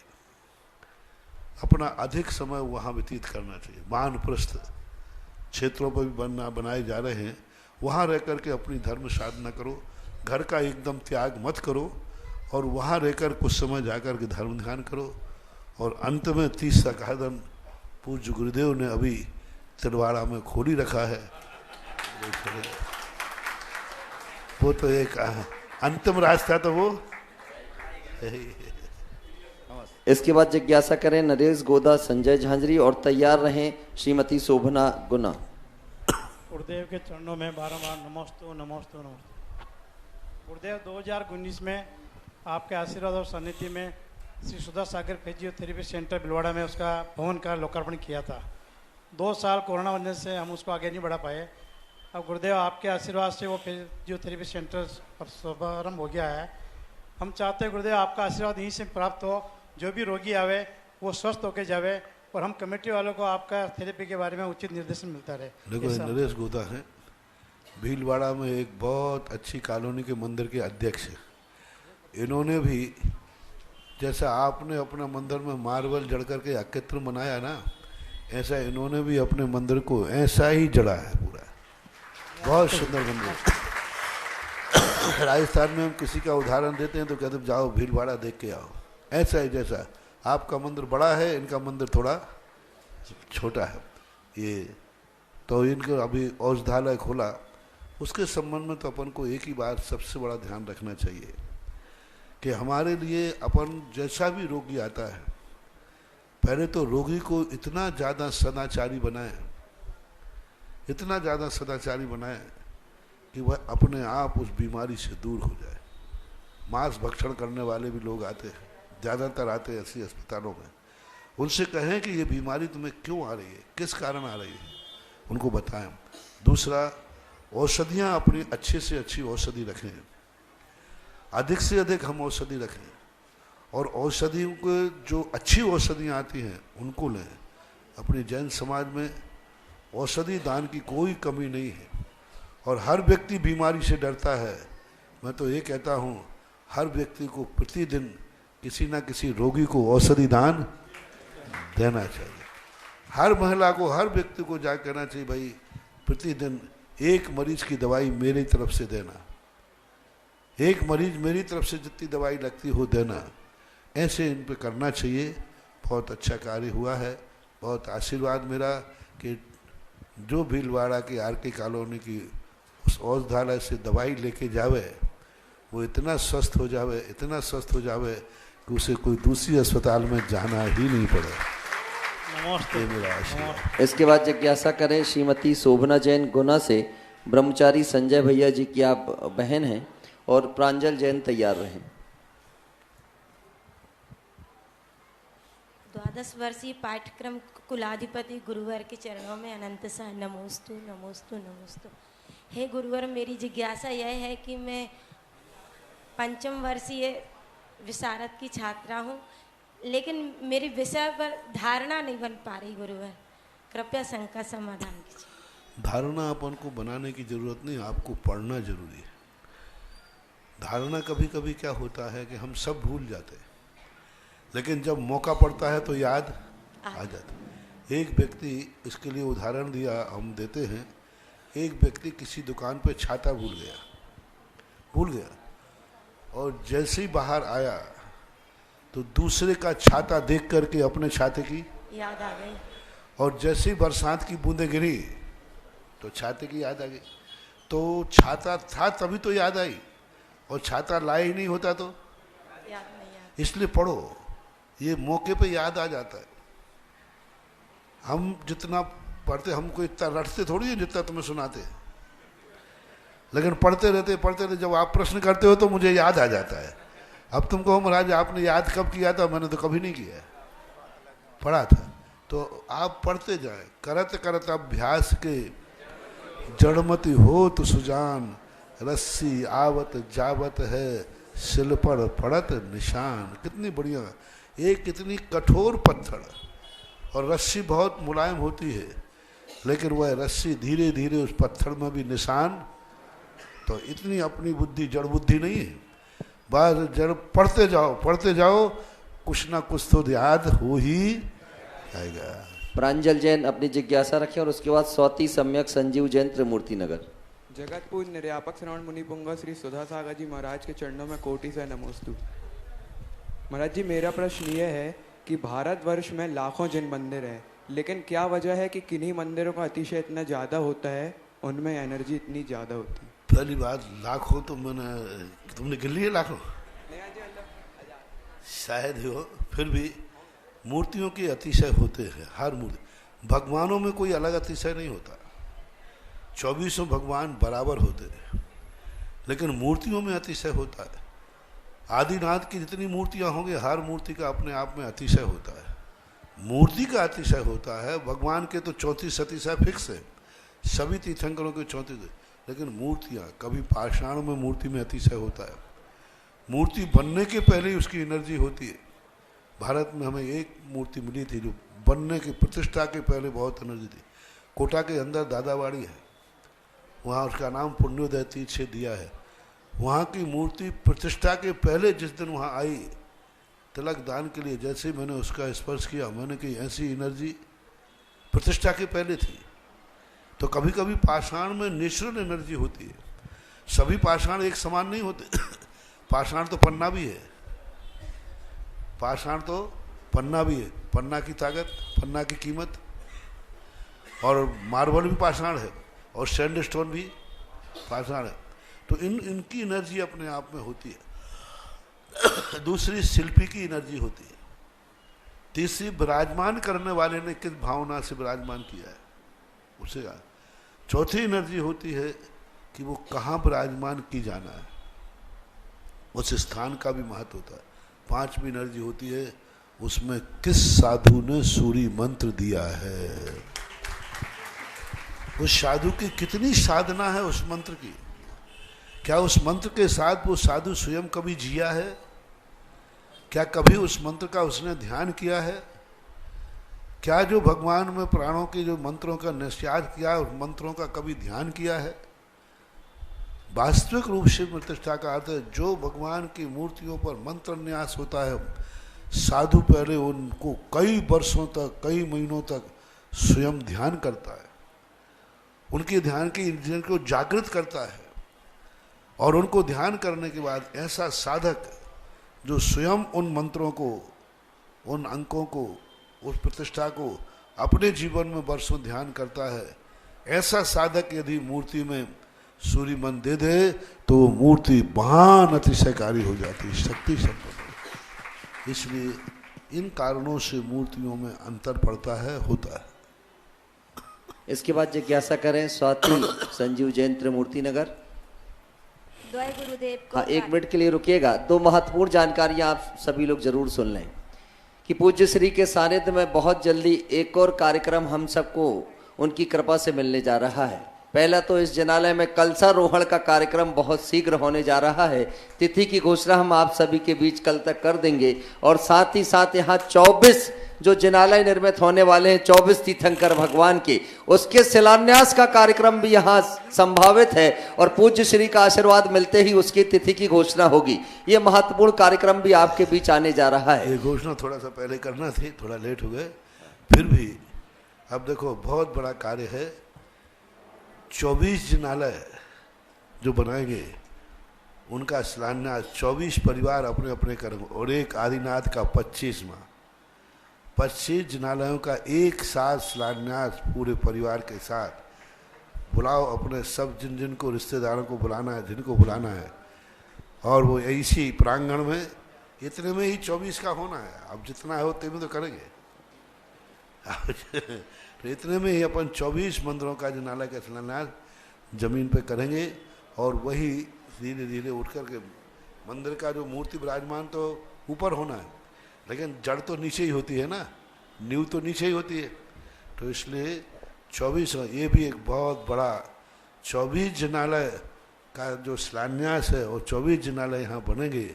अपना अधिक समय वहाँ व्यतीत करना चाहिए। वानप्रस्थ क्षेत्रों पर भी बनाए जा रहे हैं, वहाँ रह कर के अपनी धर्म साधना करो, घर का एकदम त्याग मत करो, और वहाँ रहकर कुछ समय जाकर के धर्म ध्यान करो। और अंत में तीसरा साधन पूज्य गुरुदेव ने अभी तिलवाड़ा में खोली रखा है, वो तो एक अंतिम रास्ता तो वो। इसके बाद जिज्ञासा करें नरेश गोदा, संजय झांझरी, और तैयार रहें श्रीमती शोभना गुना। गुरुदेव के चरणों में बारंबार नमोस्तु नमोस्तु नमोस्तु। गुरुदेव 2019 में आपके आशीर्वाद और सानिध्य में श्री सुधा सागर फिजियोथेरेपी सेंटर भिलवाड़ा में उसका भवन का लोकार्पण किया था। 2 साल कोरोना वजह से हम उसको आगे नहीं बढ़ा पाए। अब गुरुदेव आपके आशीर्वाद से वो फिजियोथेरेपी सेंटर पर शुभारंभ हो गया है। हम चाहते हैं गुरुदेव आपका आशीर्वाद यहीं से प्राप्त हो, जो भी रोगी आवे वो स्वस्थ होकर जावे, और हम कमेटी वालों को आपका थेरेपी के बारे में उचित निर्देशन मिलता रहे। देखो, नरेश गोदा है, भीलवाड़ा में एक बहुत अच्छी कॉलोनी के मंदिर के अध्यक्ष हैं। इन्होंने भी जैसा आपने अपने मंदिर में मार्बल जड़ करके अकित्र बनाया ना, ऐसा इन्होंने भी अपने मंदिर को ऐसा ही जड़ा है पूरा। बहुत सुंदर मंदिर। राजस्थान में हम किसी का उदाहरण देते हैं तो कहते हैं जाओ भीलवाड़ा देख के आओ, ऐसा ही जैसा आपका मंदिर बड़ा है, इनका मंदिर थोड़ा छोटा है। ये तो इनको अभी औषधालय खोला, उसके संबंध में तो अपन को एक ही बात सबसे बड़ा ध्यान रखना चाहिए कि हमारे लिए अपन जैसा भी रोगी आता है, पहले तो रोगी को इतना ज़्यादा सदाचारी बनाए, इतना ज़्यादा सदाचारी बनाए कि वह अपने आप उस बीमारी से दूर हो जाए। मांस भक्षण करने वाले भी लोग आते हैं, ज़्यादातर आते हैं ऐसी अस्पतालों में। उनसे कहें कि ये बीमारी तुम्हें क्यों आ रही है, किस कारण आ रही है, उनको बताएं। दूसरा, औषधियाँ अपनी अच्छे से अच्छी औषधि रखें, अधिक से अधिक हम औषधि रखें, और औषधियों को जो अच्छी औषधियाँ आती हैं उनको लें। अपने जैन समाज में औषधि दान की कोई कमी नहीं है, और हर व्यक्ति बीमारी से डरता है। मैं तो ये कहता हूँ हर व्यक्ति को प्रतिदिन किसी ना किसी रोगी को औषधि दान देना चाहिए। हर महिला को, हर व्यक्ति को जा कहना चाहिए भाई प्रतिदिन एक मरीज की दवाई मेरी तरफ से देना, एक मरीज मेरी तरफ से जितनी दवाई लगती हो देना। ऐसे इन पे करना चाहिए। बहुत अच्छा कार्य हुआ है, बहुत आशीर्वाद मेरा कि जो भीलवाड़ा की आर के कॉलोनी की उस औषधालय से दवाई लेके जावे, वो इतना स्वस्थ हो जावे, इतना स्वस्थ हो जावे कि उसे कोई दूसरी अस्पताल में जाना ही नहीं पड़े। नमस्ते। मेरा आशीर्वाद। इसके बाद जिज्ञासा करें श्रीमती शोभना जैन गुना से। ब्रह्मचारी संजय भैया जी की आप बहन हैं और प्रांजल जैन तैयार रहें। 12 वर्षीय पाठ्यक्रम कुलाधिपति गुरुवर के चरणों में अनंत सा नमोस्तु नमोस्तु नमोस्तु। हे गुरुवर, मेरी जिज्ञासा यह है कि मैं 5वीं वर्षीय विशारद की छात्रा हूँ, लेकिन मेरी विषय पर धारणा नहीं बन पा रही। गुरुवर, कृपया शंका समाधान कीजिए। धारणा अपन को बनाने की जरूरत नहीं, आपको पढ़ना जरूरी है। धारणा कभी कभी क्या होता है कि हम सब भूल जाते हैं, लेकिन जब मौका पड़ता है तो याद आ जाता है। एक व्यक्ति, इसके लिए उदाहरण दिया हम देते हैं, एक व्यक्ति किसी दुकान पे छाता भूल गया और जैसे ही बाहर आया तो दूसरे का छाता देख करके अपने छाते की याद आ गई, और जैसे ही बरसात की बूंदें गिरी तो छाते की याद आ गई। तो छाता था तभी तो याद आई, और छाता लाए ही नहीं होता तो याद नहीं आता। इसलिए पढ़ो, ये मौके पे याद आ जाता है। हम जितना पढ़ते, हमको इतना रटते थोड़ी है जितना तुम्हें सुनाते, लेकिन पढ़ते रहते जब आप प्रश्न करते हो तो मुझे याद आ जाता है। अब तुम कहो महाराज आपने याद कब किया था, मैंने तो कभी नहीं किया, पढ़ा था। तो आप पढ़ते जाए, करत करत अभ्यास के जड़मति हो तो सुजान, रस्सी आवत जावत है सिल पर पड़त निशान। कितनी बढ़िया, एक कितनी कठोर पत्थर और रस्सी बहुत मुलायम होती है, लेकिन वह रस्सी धीरे धीरे उस पत्थर में भी निशान। तो इतनी अपनी बुद्धि जड़ बुद्धि नहीं है, बस जड़ पढ़ते जाओ, कुछ ना कुछ तो याद हो ही आएगा। प्रांजल जैन अपनी जिज्ञासा रखें और उसके बाद स्वाति सम्यक संजीव जैन त्रिमूर्ति नगर। जगत पूज निर्यापक श्रवण मुनि पुंगा श्री सुधा सागर जी महाराज के चरणों में कोटि से नमोस्तु। महाराज जी, मेरा प्रश्न ये है कि भारतवर्ष में लाखों जिन मंदिर हैं, लेकिन क्या वजह है कि किन्हीं मंदिरों का अतिशय इतना ज़्यादा होता है, उनमें एनर्जी इतनी ज़्यादा होती है? पहली बात, लाखों तो तुमने गिन लिए लाखों? शायद हो, फिर भी मूर्तियों के अतिशय होते हैं। हर मूर्ति, भगवानों में कोई अलग अतिशय नहीं होता, 24 भगवान बराबर होते हैं, लेकिन मूर्तियों में अतिशय होता है। आदिनाथ की जितनी मूर्तियां होंगी, हर मूर्ति का अपने आप में अतिशय होता है। मूर्ति का अतिशय होता है, भगवान के तो 34 अतिशय फिक्स है, सभी तीर्थंकरों के 34, लेकिन मूर्तियां, कभी पाषाण में मूर्ति में अतिशय होता है। मूर्ति बनने के पहले ही उसकी एनर्जी होती है। भारत में हमें एक मूर्ति मिली थी जो बनने की, प्रतिष्ठा के पहले बहुत एनर्जी थी। कोटा के अंदर दादावाड़ी है, वहाँ उसका नाम पुण्योदय तीर्थ से दिया है। वहाँ की मूर्ति प्रतिष्ठा के पहले जिस दिन वहाँ आई तिलक दान के लिए, जैसे मैंने उसका स्पर्श किया, मैंने कही ऐसी एनर्जी प्रतिष्ठा के पहले थी। तो कभी कभी पाषाण में नेचुरल एनर्जी होती है, सभी पाषाण एक समान नहीं होते। पाषाण तो पन्ना भी है, पाषाण तो पन्ना भी है, पन्ना की ताकत, पन्ना की कीमत, और मार्बल भी पाषाण है, और सैंडस्टोन भी पाषाण है। तो इनकी एनर्जी अपने आप में होती है। दूसरी शिल्पी की एनर्जी होती है। तीसरी विराजमान करने वाले ने किस भावना से विराजमान किया है उसे। चौथी एनर्जी होती है कि वो कहाँ विराजमान की जाना है, उस स्थान का भी महत्व होता है। पांचवी एनर्जी होती है, उसमें किस साधु ने सूर्य मंत्र दिया है, उस साधु की कितनी साधना है उस मंत्र की। क्या उस मंत्र के साथ वो साधु स्वयं कभी जिया है? क्या कभी उस मंत्र का उसने ध्यान किया है? क्या जो भगवान में प्राणों के जो मंत्रों का निश्चार किया, उस मंत्रों का कभी ध्यान किया है? वास्तविक रूप से प्रतिष्ठा का अर्थ है जो भगवान की मूर्तियों पर मंत्र न्यास होता है, साधु पहले उनको कई वर्षों तक, कई महीनों तक स्वयं ध्यान करता है, उनके ध्यान के इंद्रियों को जागृत करता है, और उनको ध्यान करने के बाद ऐसा साधक जो स्वयं उन मंत्रों को, उन अंकों को, उस प्रतिष्ठा को अपने जीवन में वर्षों ध्यान करता है, ऐसा साधक यदि मूर्ति में सूर्य मन दे दे तो वो मूर्ति महान अतिशयकारी हो जाती है, शक्ति संपन्न। इसलिए इन कारणों से मूर्तियों में अंतर पड़ता है, होता है। इसके बाद जिज्ञासा करें स्वाति संजीव जैन त्रिमूर्ति नगर। द्वय गुरुदेव को हाँ, 1 मिनट के लिए रुकिएगा। 2 महत्वपूर्ण जानकारियां आप सभी लोग जरूर सुन लें कि पूज्य श्री के सानिध्य में बहुत जल्दी एक और कार्यक्रम हम सबको उनकी कृपा से मिलने जा रहा है। पहला तो इस जिनालय में कलशारोहण का कार्यक्रम बहुत शीघ्र होने जा रहा है। तिथि की घोषणा हम आप सभी के बीच कल तक कर देंगे और साथ ही साथ यहाँ 24 जो जिनालय निर्मित होने वाले हैं 24 तीर्थंकर भगवान के, उसके शिलान्यास का कार्यक्रम भी यहाँ संभावित है और पूज्य श्री का आशीर्वाद मिलते ही उसकी तिथि की घोषणा होगी। ये महत्वपूर्ण कार्यक्रम भी आपके बीच आने जा रहा है। ये घोषणा थोड़ा सा पहले करना थी, थोड़ा लेट हो गए। फिर भी अब देखो बहुत बड़ा कार्य है। 24 जिनालय जो बनाएंगे उनका शिलान्यास 24 परिवार अपने अपने करेंगे और एक आदिनाथ का 25 जिनालयों का एक साथ शिलान्यास पूरे परिवार के साथ। बुलाओ अपने सब जिन जिन को रिश्तेदारों को बुलाना है, जिनको बुलाना है, और वो इसी प्रांगण में इतने में ही 24 का होना है। अब जितना है उतने में तो करेंगे तो इतने में ही अपन 24 मंदिरों का जिनालय का शिलान्यास जमीन पे करेंगे और वही धीरे धीरे उठ कर के मंदिर का जो मूर्ति विराजमान तो ऊपर होना है, लेकिन जड़ तो नीचे ही होती है ना, नींव तो नीचे ही होती है। तो इसलिए 24 ये भी एक बहुत बड़ा 24 जिनालय का जो शिलान्यास है और 24 जिनालय यहाँ बनेंगे,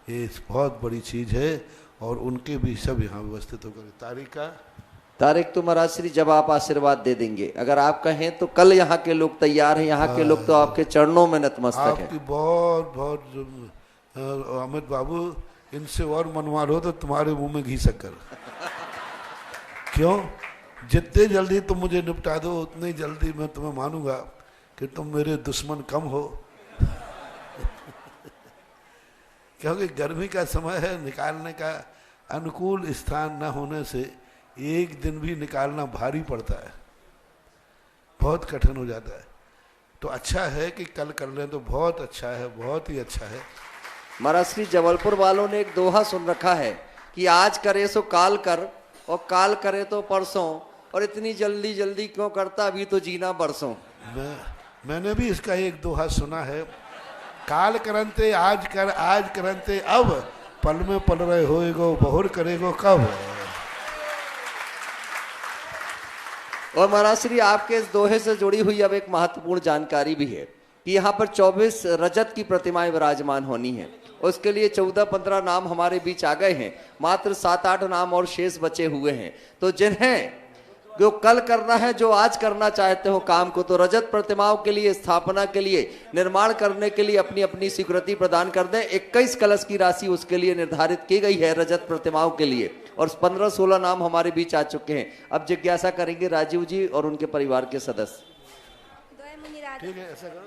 ये बहुत बड़ी चीज़ है और उनके भी सब यहाँ व्यवस्थित होकर तारीख तो महाराज श्री जब आप आशीर्वाद दे देंगे, अगर आप कहें तो कल यहाँ के लोग तैयार हैं। यहाँ के लोग तो आपके चरणों में नतमस्तक है। आपकी बहुत बहुत अमित बाबू, इनसे और मनवा लो तो तुम्हारे मुंह में घी शक्कर। क्यों? जितने जल्दी तुम मुझे निपटा दो उतनी जल्दी मैं तुम्हें मानूंगा कि तुम मेरे दुश्मन कम हो क्योंकि गर्मी का समय है, निकालने का अनुकूल स्थान न होने से एक दिन भी निकालना भारी पड़ता है, बहुत कठिन हो जाता है। तो अच्छा है कि कल कर लें तो बहुत अच्छा है, बहुत ही अच्छा है। महाराज श्री जबलपुर वालों ने एक दोहा सुन रखा है कि आज करे सो काल कर और काल करे तो परसों, और इतनी जल्दी जल्दी क्यों करता, अभी तो जीना बरसों। मैंने भी इसका एक दोहा सुना है, काल करंते आज कर, आज करंते अब, पल में पल रहे होएगो बहुर करेगो कब। और महाराज श्री आपके इस दोहे से जुड़ी हुई अब एक महत्वपूर्ण जानकारी भी है कि यहाँ पर 24 रजत की प्रतिमाएं विराजमान होनी है। उसके लिए 14-15 नाम हमारे बीच आ गए हैं, मात्र 7-8 नाम और शेष बचे हुए हैं। तो जिन्हें जो कल करना है, जो आज करना चाहते हो काम को, तो रजत प्रतिमाओं के लिए स्थापना के लिए, निर्माण करने के लिए अपनी अपनी स्वीकृति प्रदान कर दें। 21 कलश की राशि उसके लिए निर्धारित की गई है रजत प्रतिमाओं के लिए, और 15-16 नाम हमारे बीच आ चुके हैं। अब जिज्ञासा करेंगे राजीव जी और उनके परिवार के सदस्य। ठीक है, ऐसा करो,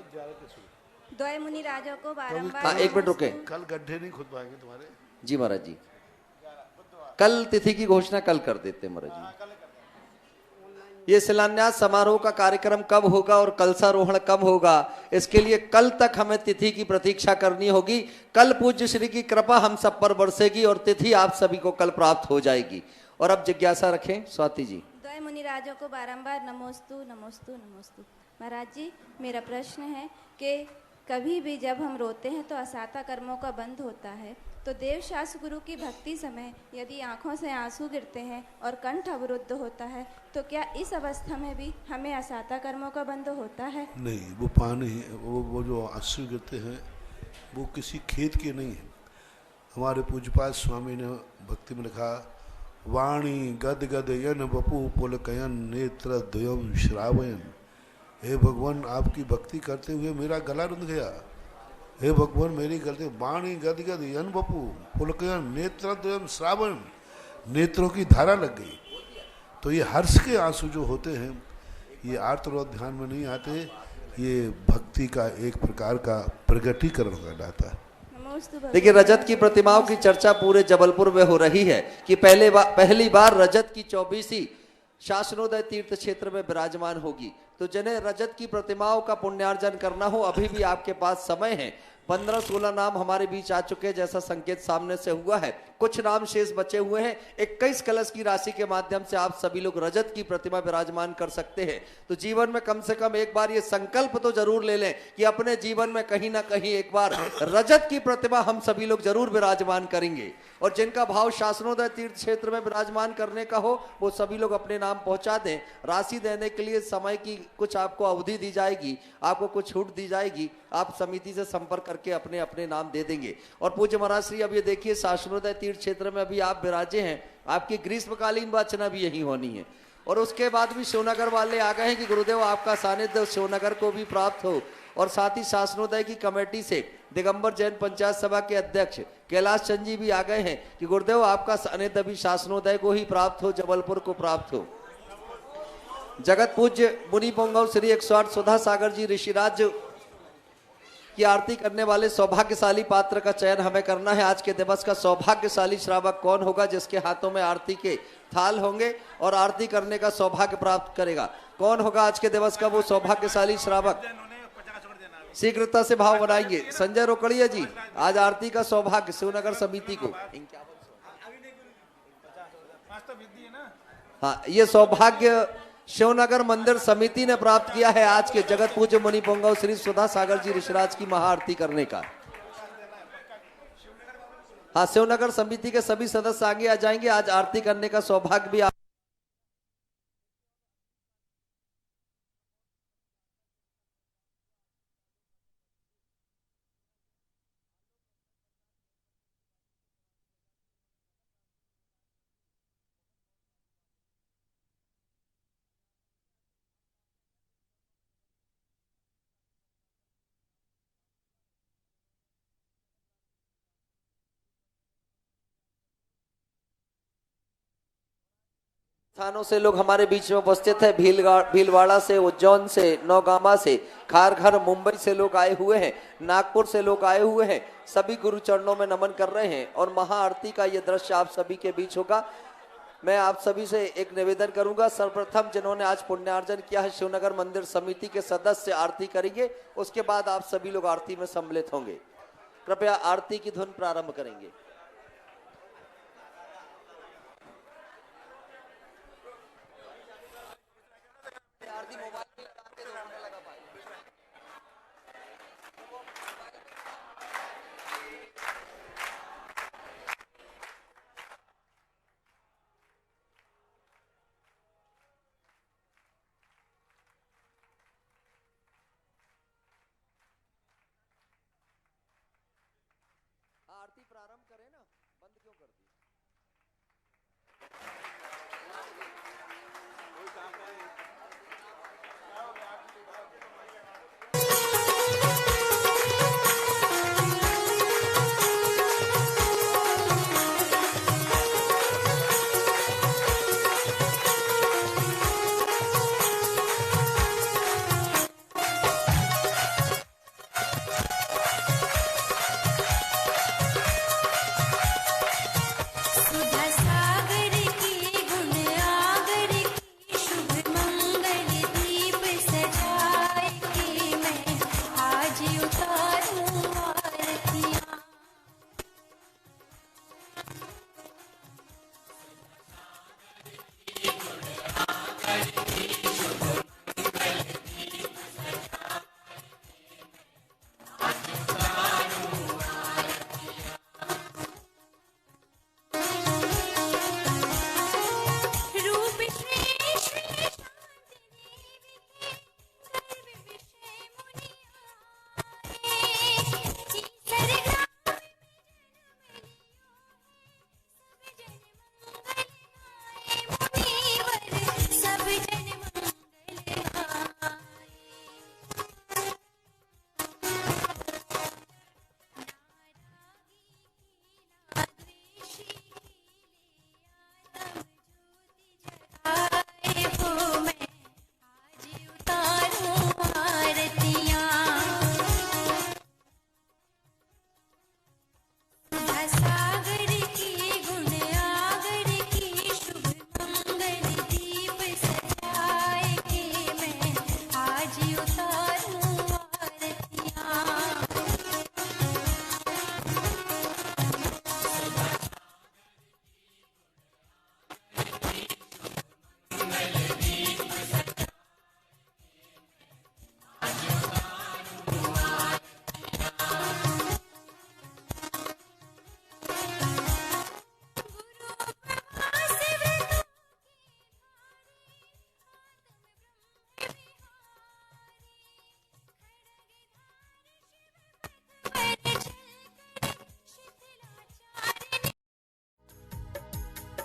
द्वय मुनि राजों को बारंबार। हाँ, 1 मिनट रुके। कल गड्ढे नहीं खुद पाएंगे तुम्हारे। जी महाराज जी, कल तिथि की घोषणा कल कर देते महाराज जी। ये शिलान्यास समारोह का कार्यक्रम कब होगा और कलशारोहण कब होगा, इसके लिए कल तक हमें तिथि की प्रतीक्षा करनी होगी। कल पूज्य श्री की कृपा हम सब पर बरसेगी और तिथि आप सभी को कल प्राप्त हो जाएगी। और अब जिज्ञासा रखें स्वाति जी। द्वय मुनि राजों को बारंबार नमोस्तु नमोस्तु नमोस्तु। महाराज जी, मेरा प्रश्न है कि कभी भी जब हम रोते हैं तो असाता कर्मों का बंध होता है, तो देवशास्त्र गुरु की भक्ति समय यदि आंखों से आंसू गिरते हैं और कंठ अवरुद्ध होता है, तो क्या इस अवस्था में भी हमें असाता कर्मों का बंध होता है? नहीं, वो पानी, वो जो आंसू गिरते हैं वो किसी खेत के नहीं है। हमारे पूज्यपाद स्वामी ने भक्ति में लिखा, वाणी गद गद यन बपू पुलकयन नेत्र द्वयम श्रावयन। हे भगवान, आपकी भक्ति करते हुए मेरा गला रुंध गया। हे भगवान, मेरी गलती, वाणी गद गद यन बपू पुलकयन नेत्र द्वयम श्रावयन, नेत्रों की धारा लग गई। तो ये हर्ष के आंसू जो होते हैं, ये आर्तरोध ध्यान में नहीं आते, ये भक्ति का एक प्रकार का प्रगटीकरण कहलाता है। देखिए, रजत की प्रतिमाओं की चर्चा पूरे जबलपुर में हो रही है कि पहली बार रजत की 24 शासनोदय तीर्थ क्षेत्र में विराजमान होगी। तो जिन्हें रजत की प्रतिमाओं का पुण्यार्जन करना हो, अभी भी आपके पास समय है। 15-16 नाम हमारे बीच आ चुके हैं, जैसा संकेत सामने से हुआ है। कुछ नाम शेष बचे हुए हैं। 21 कलश की राशि के माध्यम से आप सभी लोग रजत की प्रतिमा विराजमान कर सकते हैं। तो जीवन में कम से कम एक बार ये संकल्प तो जरूर ले लें कि अपने जीवन में कहीं ना कहीं एक बार रजत की प्रतिमा हम सभी लोग जरूर विराजमान करेंगे। और जिनका भाव शासनोदय तीर्थ क्षेत्र में विराजमान करने का हो, वो सभी लोग अपने नाम पहुंचा दें। राशि देने के लिए समय की कुछ आपको अवधि दी जाएगी, आपको कुछ छूट दी जाएगी। आप समिति से संपर्क करके अपने अपने नाम दे देंगे। और पूज्य महाराज श्री, अब ये देखिए, शासनोदय तीर्थ क्षेत्र में अभी आप विराजे हैं, आपकी ग्रीष्मकालीन वाचना भी यही होनी है। और उसके बाद भी शिवनगर वाले आ गए हैं कि गुरुदेव आपका सानिध्य शिवनगर को भी प्राप्त हो। और साथ ही शासनोदय की कमेटी से दिगंबर जैन पंचायत सभा के अध्यक्ष कैलाश चंद जी भी आ गए हैं कि गुरुदेव आपका सानिध्य भी शासनोदय को ही प्राप्त हो, जबलपुर को प्राप्त हो। जगत पूज्य मुनि पुंगव श्री 108 सुधा सागर जी ऋषिराज की आरती करने वाले सौभाग्यशाली पात्र का चयन हमें करना है। आज के दिवस का सौभाग्यशाली श्रावक कौन होगा, जिसके हाथों में आरती के थाल होंगे और आरती करने का सौभाग्य प्राप्त करेगा? कौन होगा आज के दिवस का वो सौभाग्यशाली श्रावक? शीघ्रता से भाव बनाएंगे। संजय रोकड़िया जी, आज आरती का सौभाग्य शिवनगर समिति को। हाँ, ये सौभाग्य शिवनगर मंदिर समिति ने प्राप्त किया है आज के जगत पूज्य मुनि पुंगव श्री सुधा सागर जी ऋषिराज की महाआरती करने का। हाँ, शिवनगर समिति के सभी सदस्य आगे आ जाएंगे। आज आरती करने का सौभाग्य भी स्थानों से लोग हमारे बीच में उपस्थित है। भीलवाड़ा से, उज्जैन से, नौगामा से, खारघर मुंबई से लोग आए हुए हैं, नागपुर से लोग आए हुए हैं। सभी गुरु चरणों में नमन कर रहे हैं और महाआरती का ये दृश्य आप सभी के बीच होगा। मैं आप सभी से एक निवेदन करूंगा, सर्वप्रथम जिन्होंने आज पुण्यार्जन किया है शिवनगर मंदिर समिति के सदस्य आरती करेंगे, उसके बाद आप सभी लोग आरती में सम्मिलित होंगे। कृपया आरती की धुन प्रारंभ करेंगे। आरती प्रारंभ करें।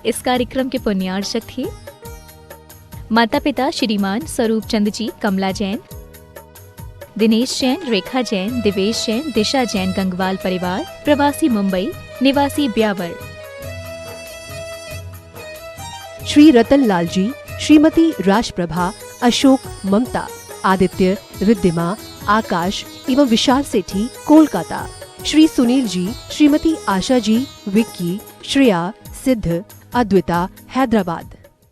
इस कार्यक्रम के पुण्यार्चक थे माता पिता श्रीमान स्वरूप चंद जी कमला जैन, दिनेश जैन, रेखा जैन, दिवेश जैन, दिशा जैन गंगवाल परिवार, प्रवासी मुंबई, निवासी ब्यावर। श्री रतन लाल जी, श्रीमती राजप्रभा, अशोक, ममता, आदित्य, रिद्धिमा, आकाश एवं विशाल सेठी, कोलकाता। श्री सुनील जी, श्रीमती आशा जी, विक्की, श्रेया, सिद्ध, अद्विता, हैदराबाद।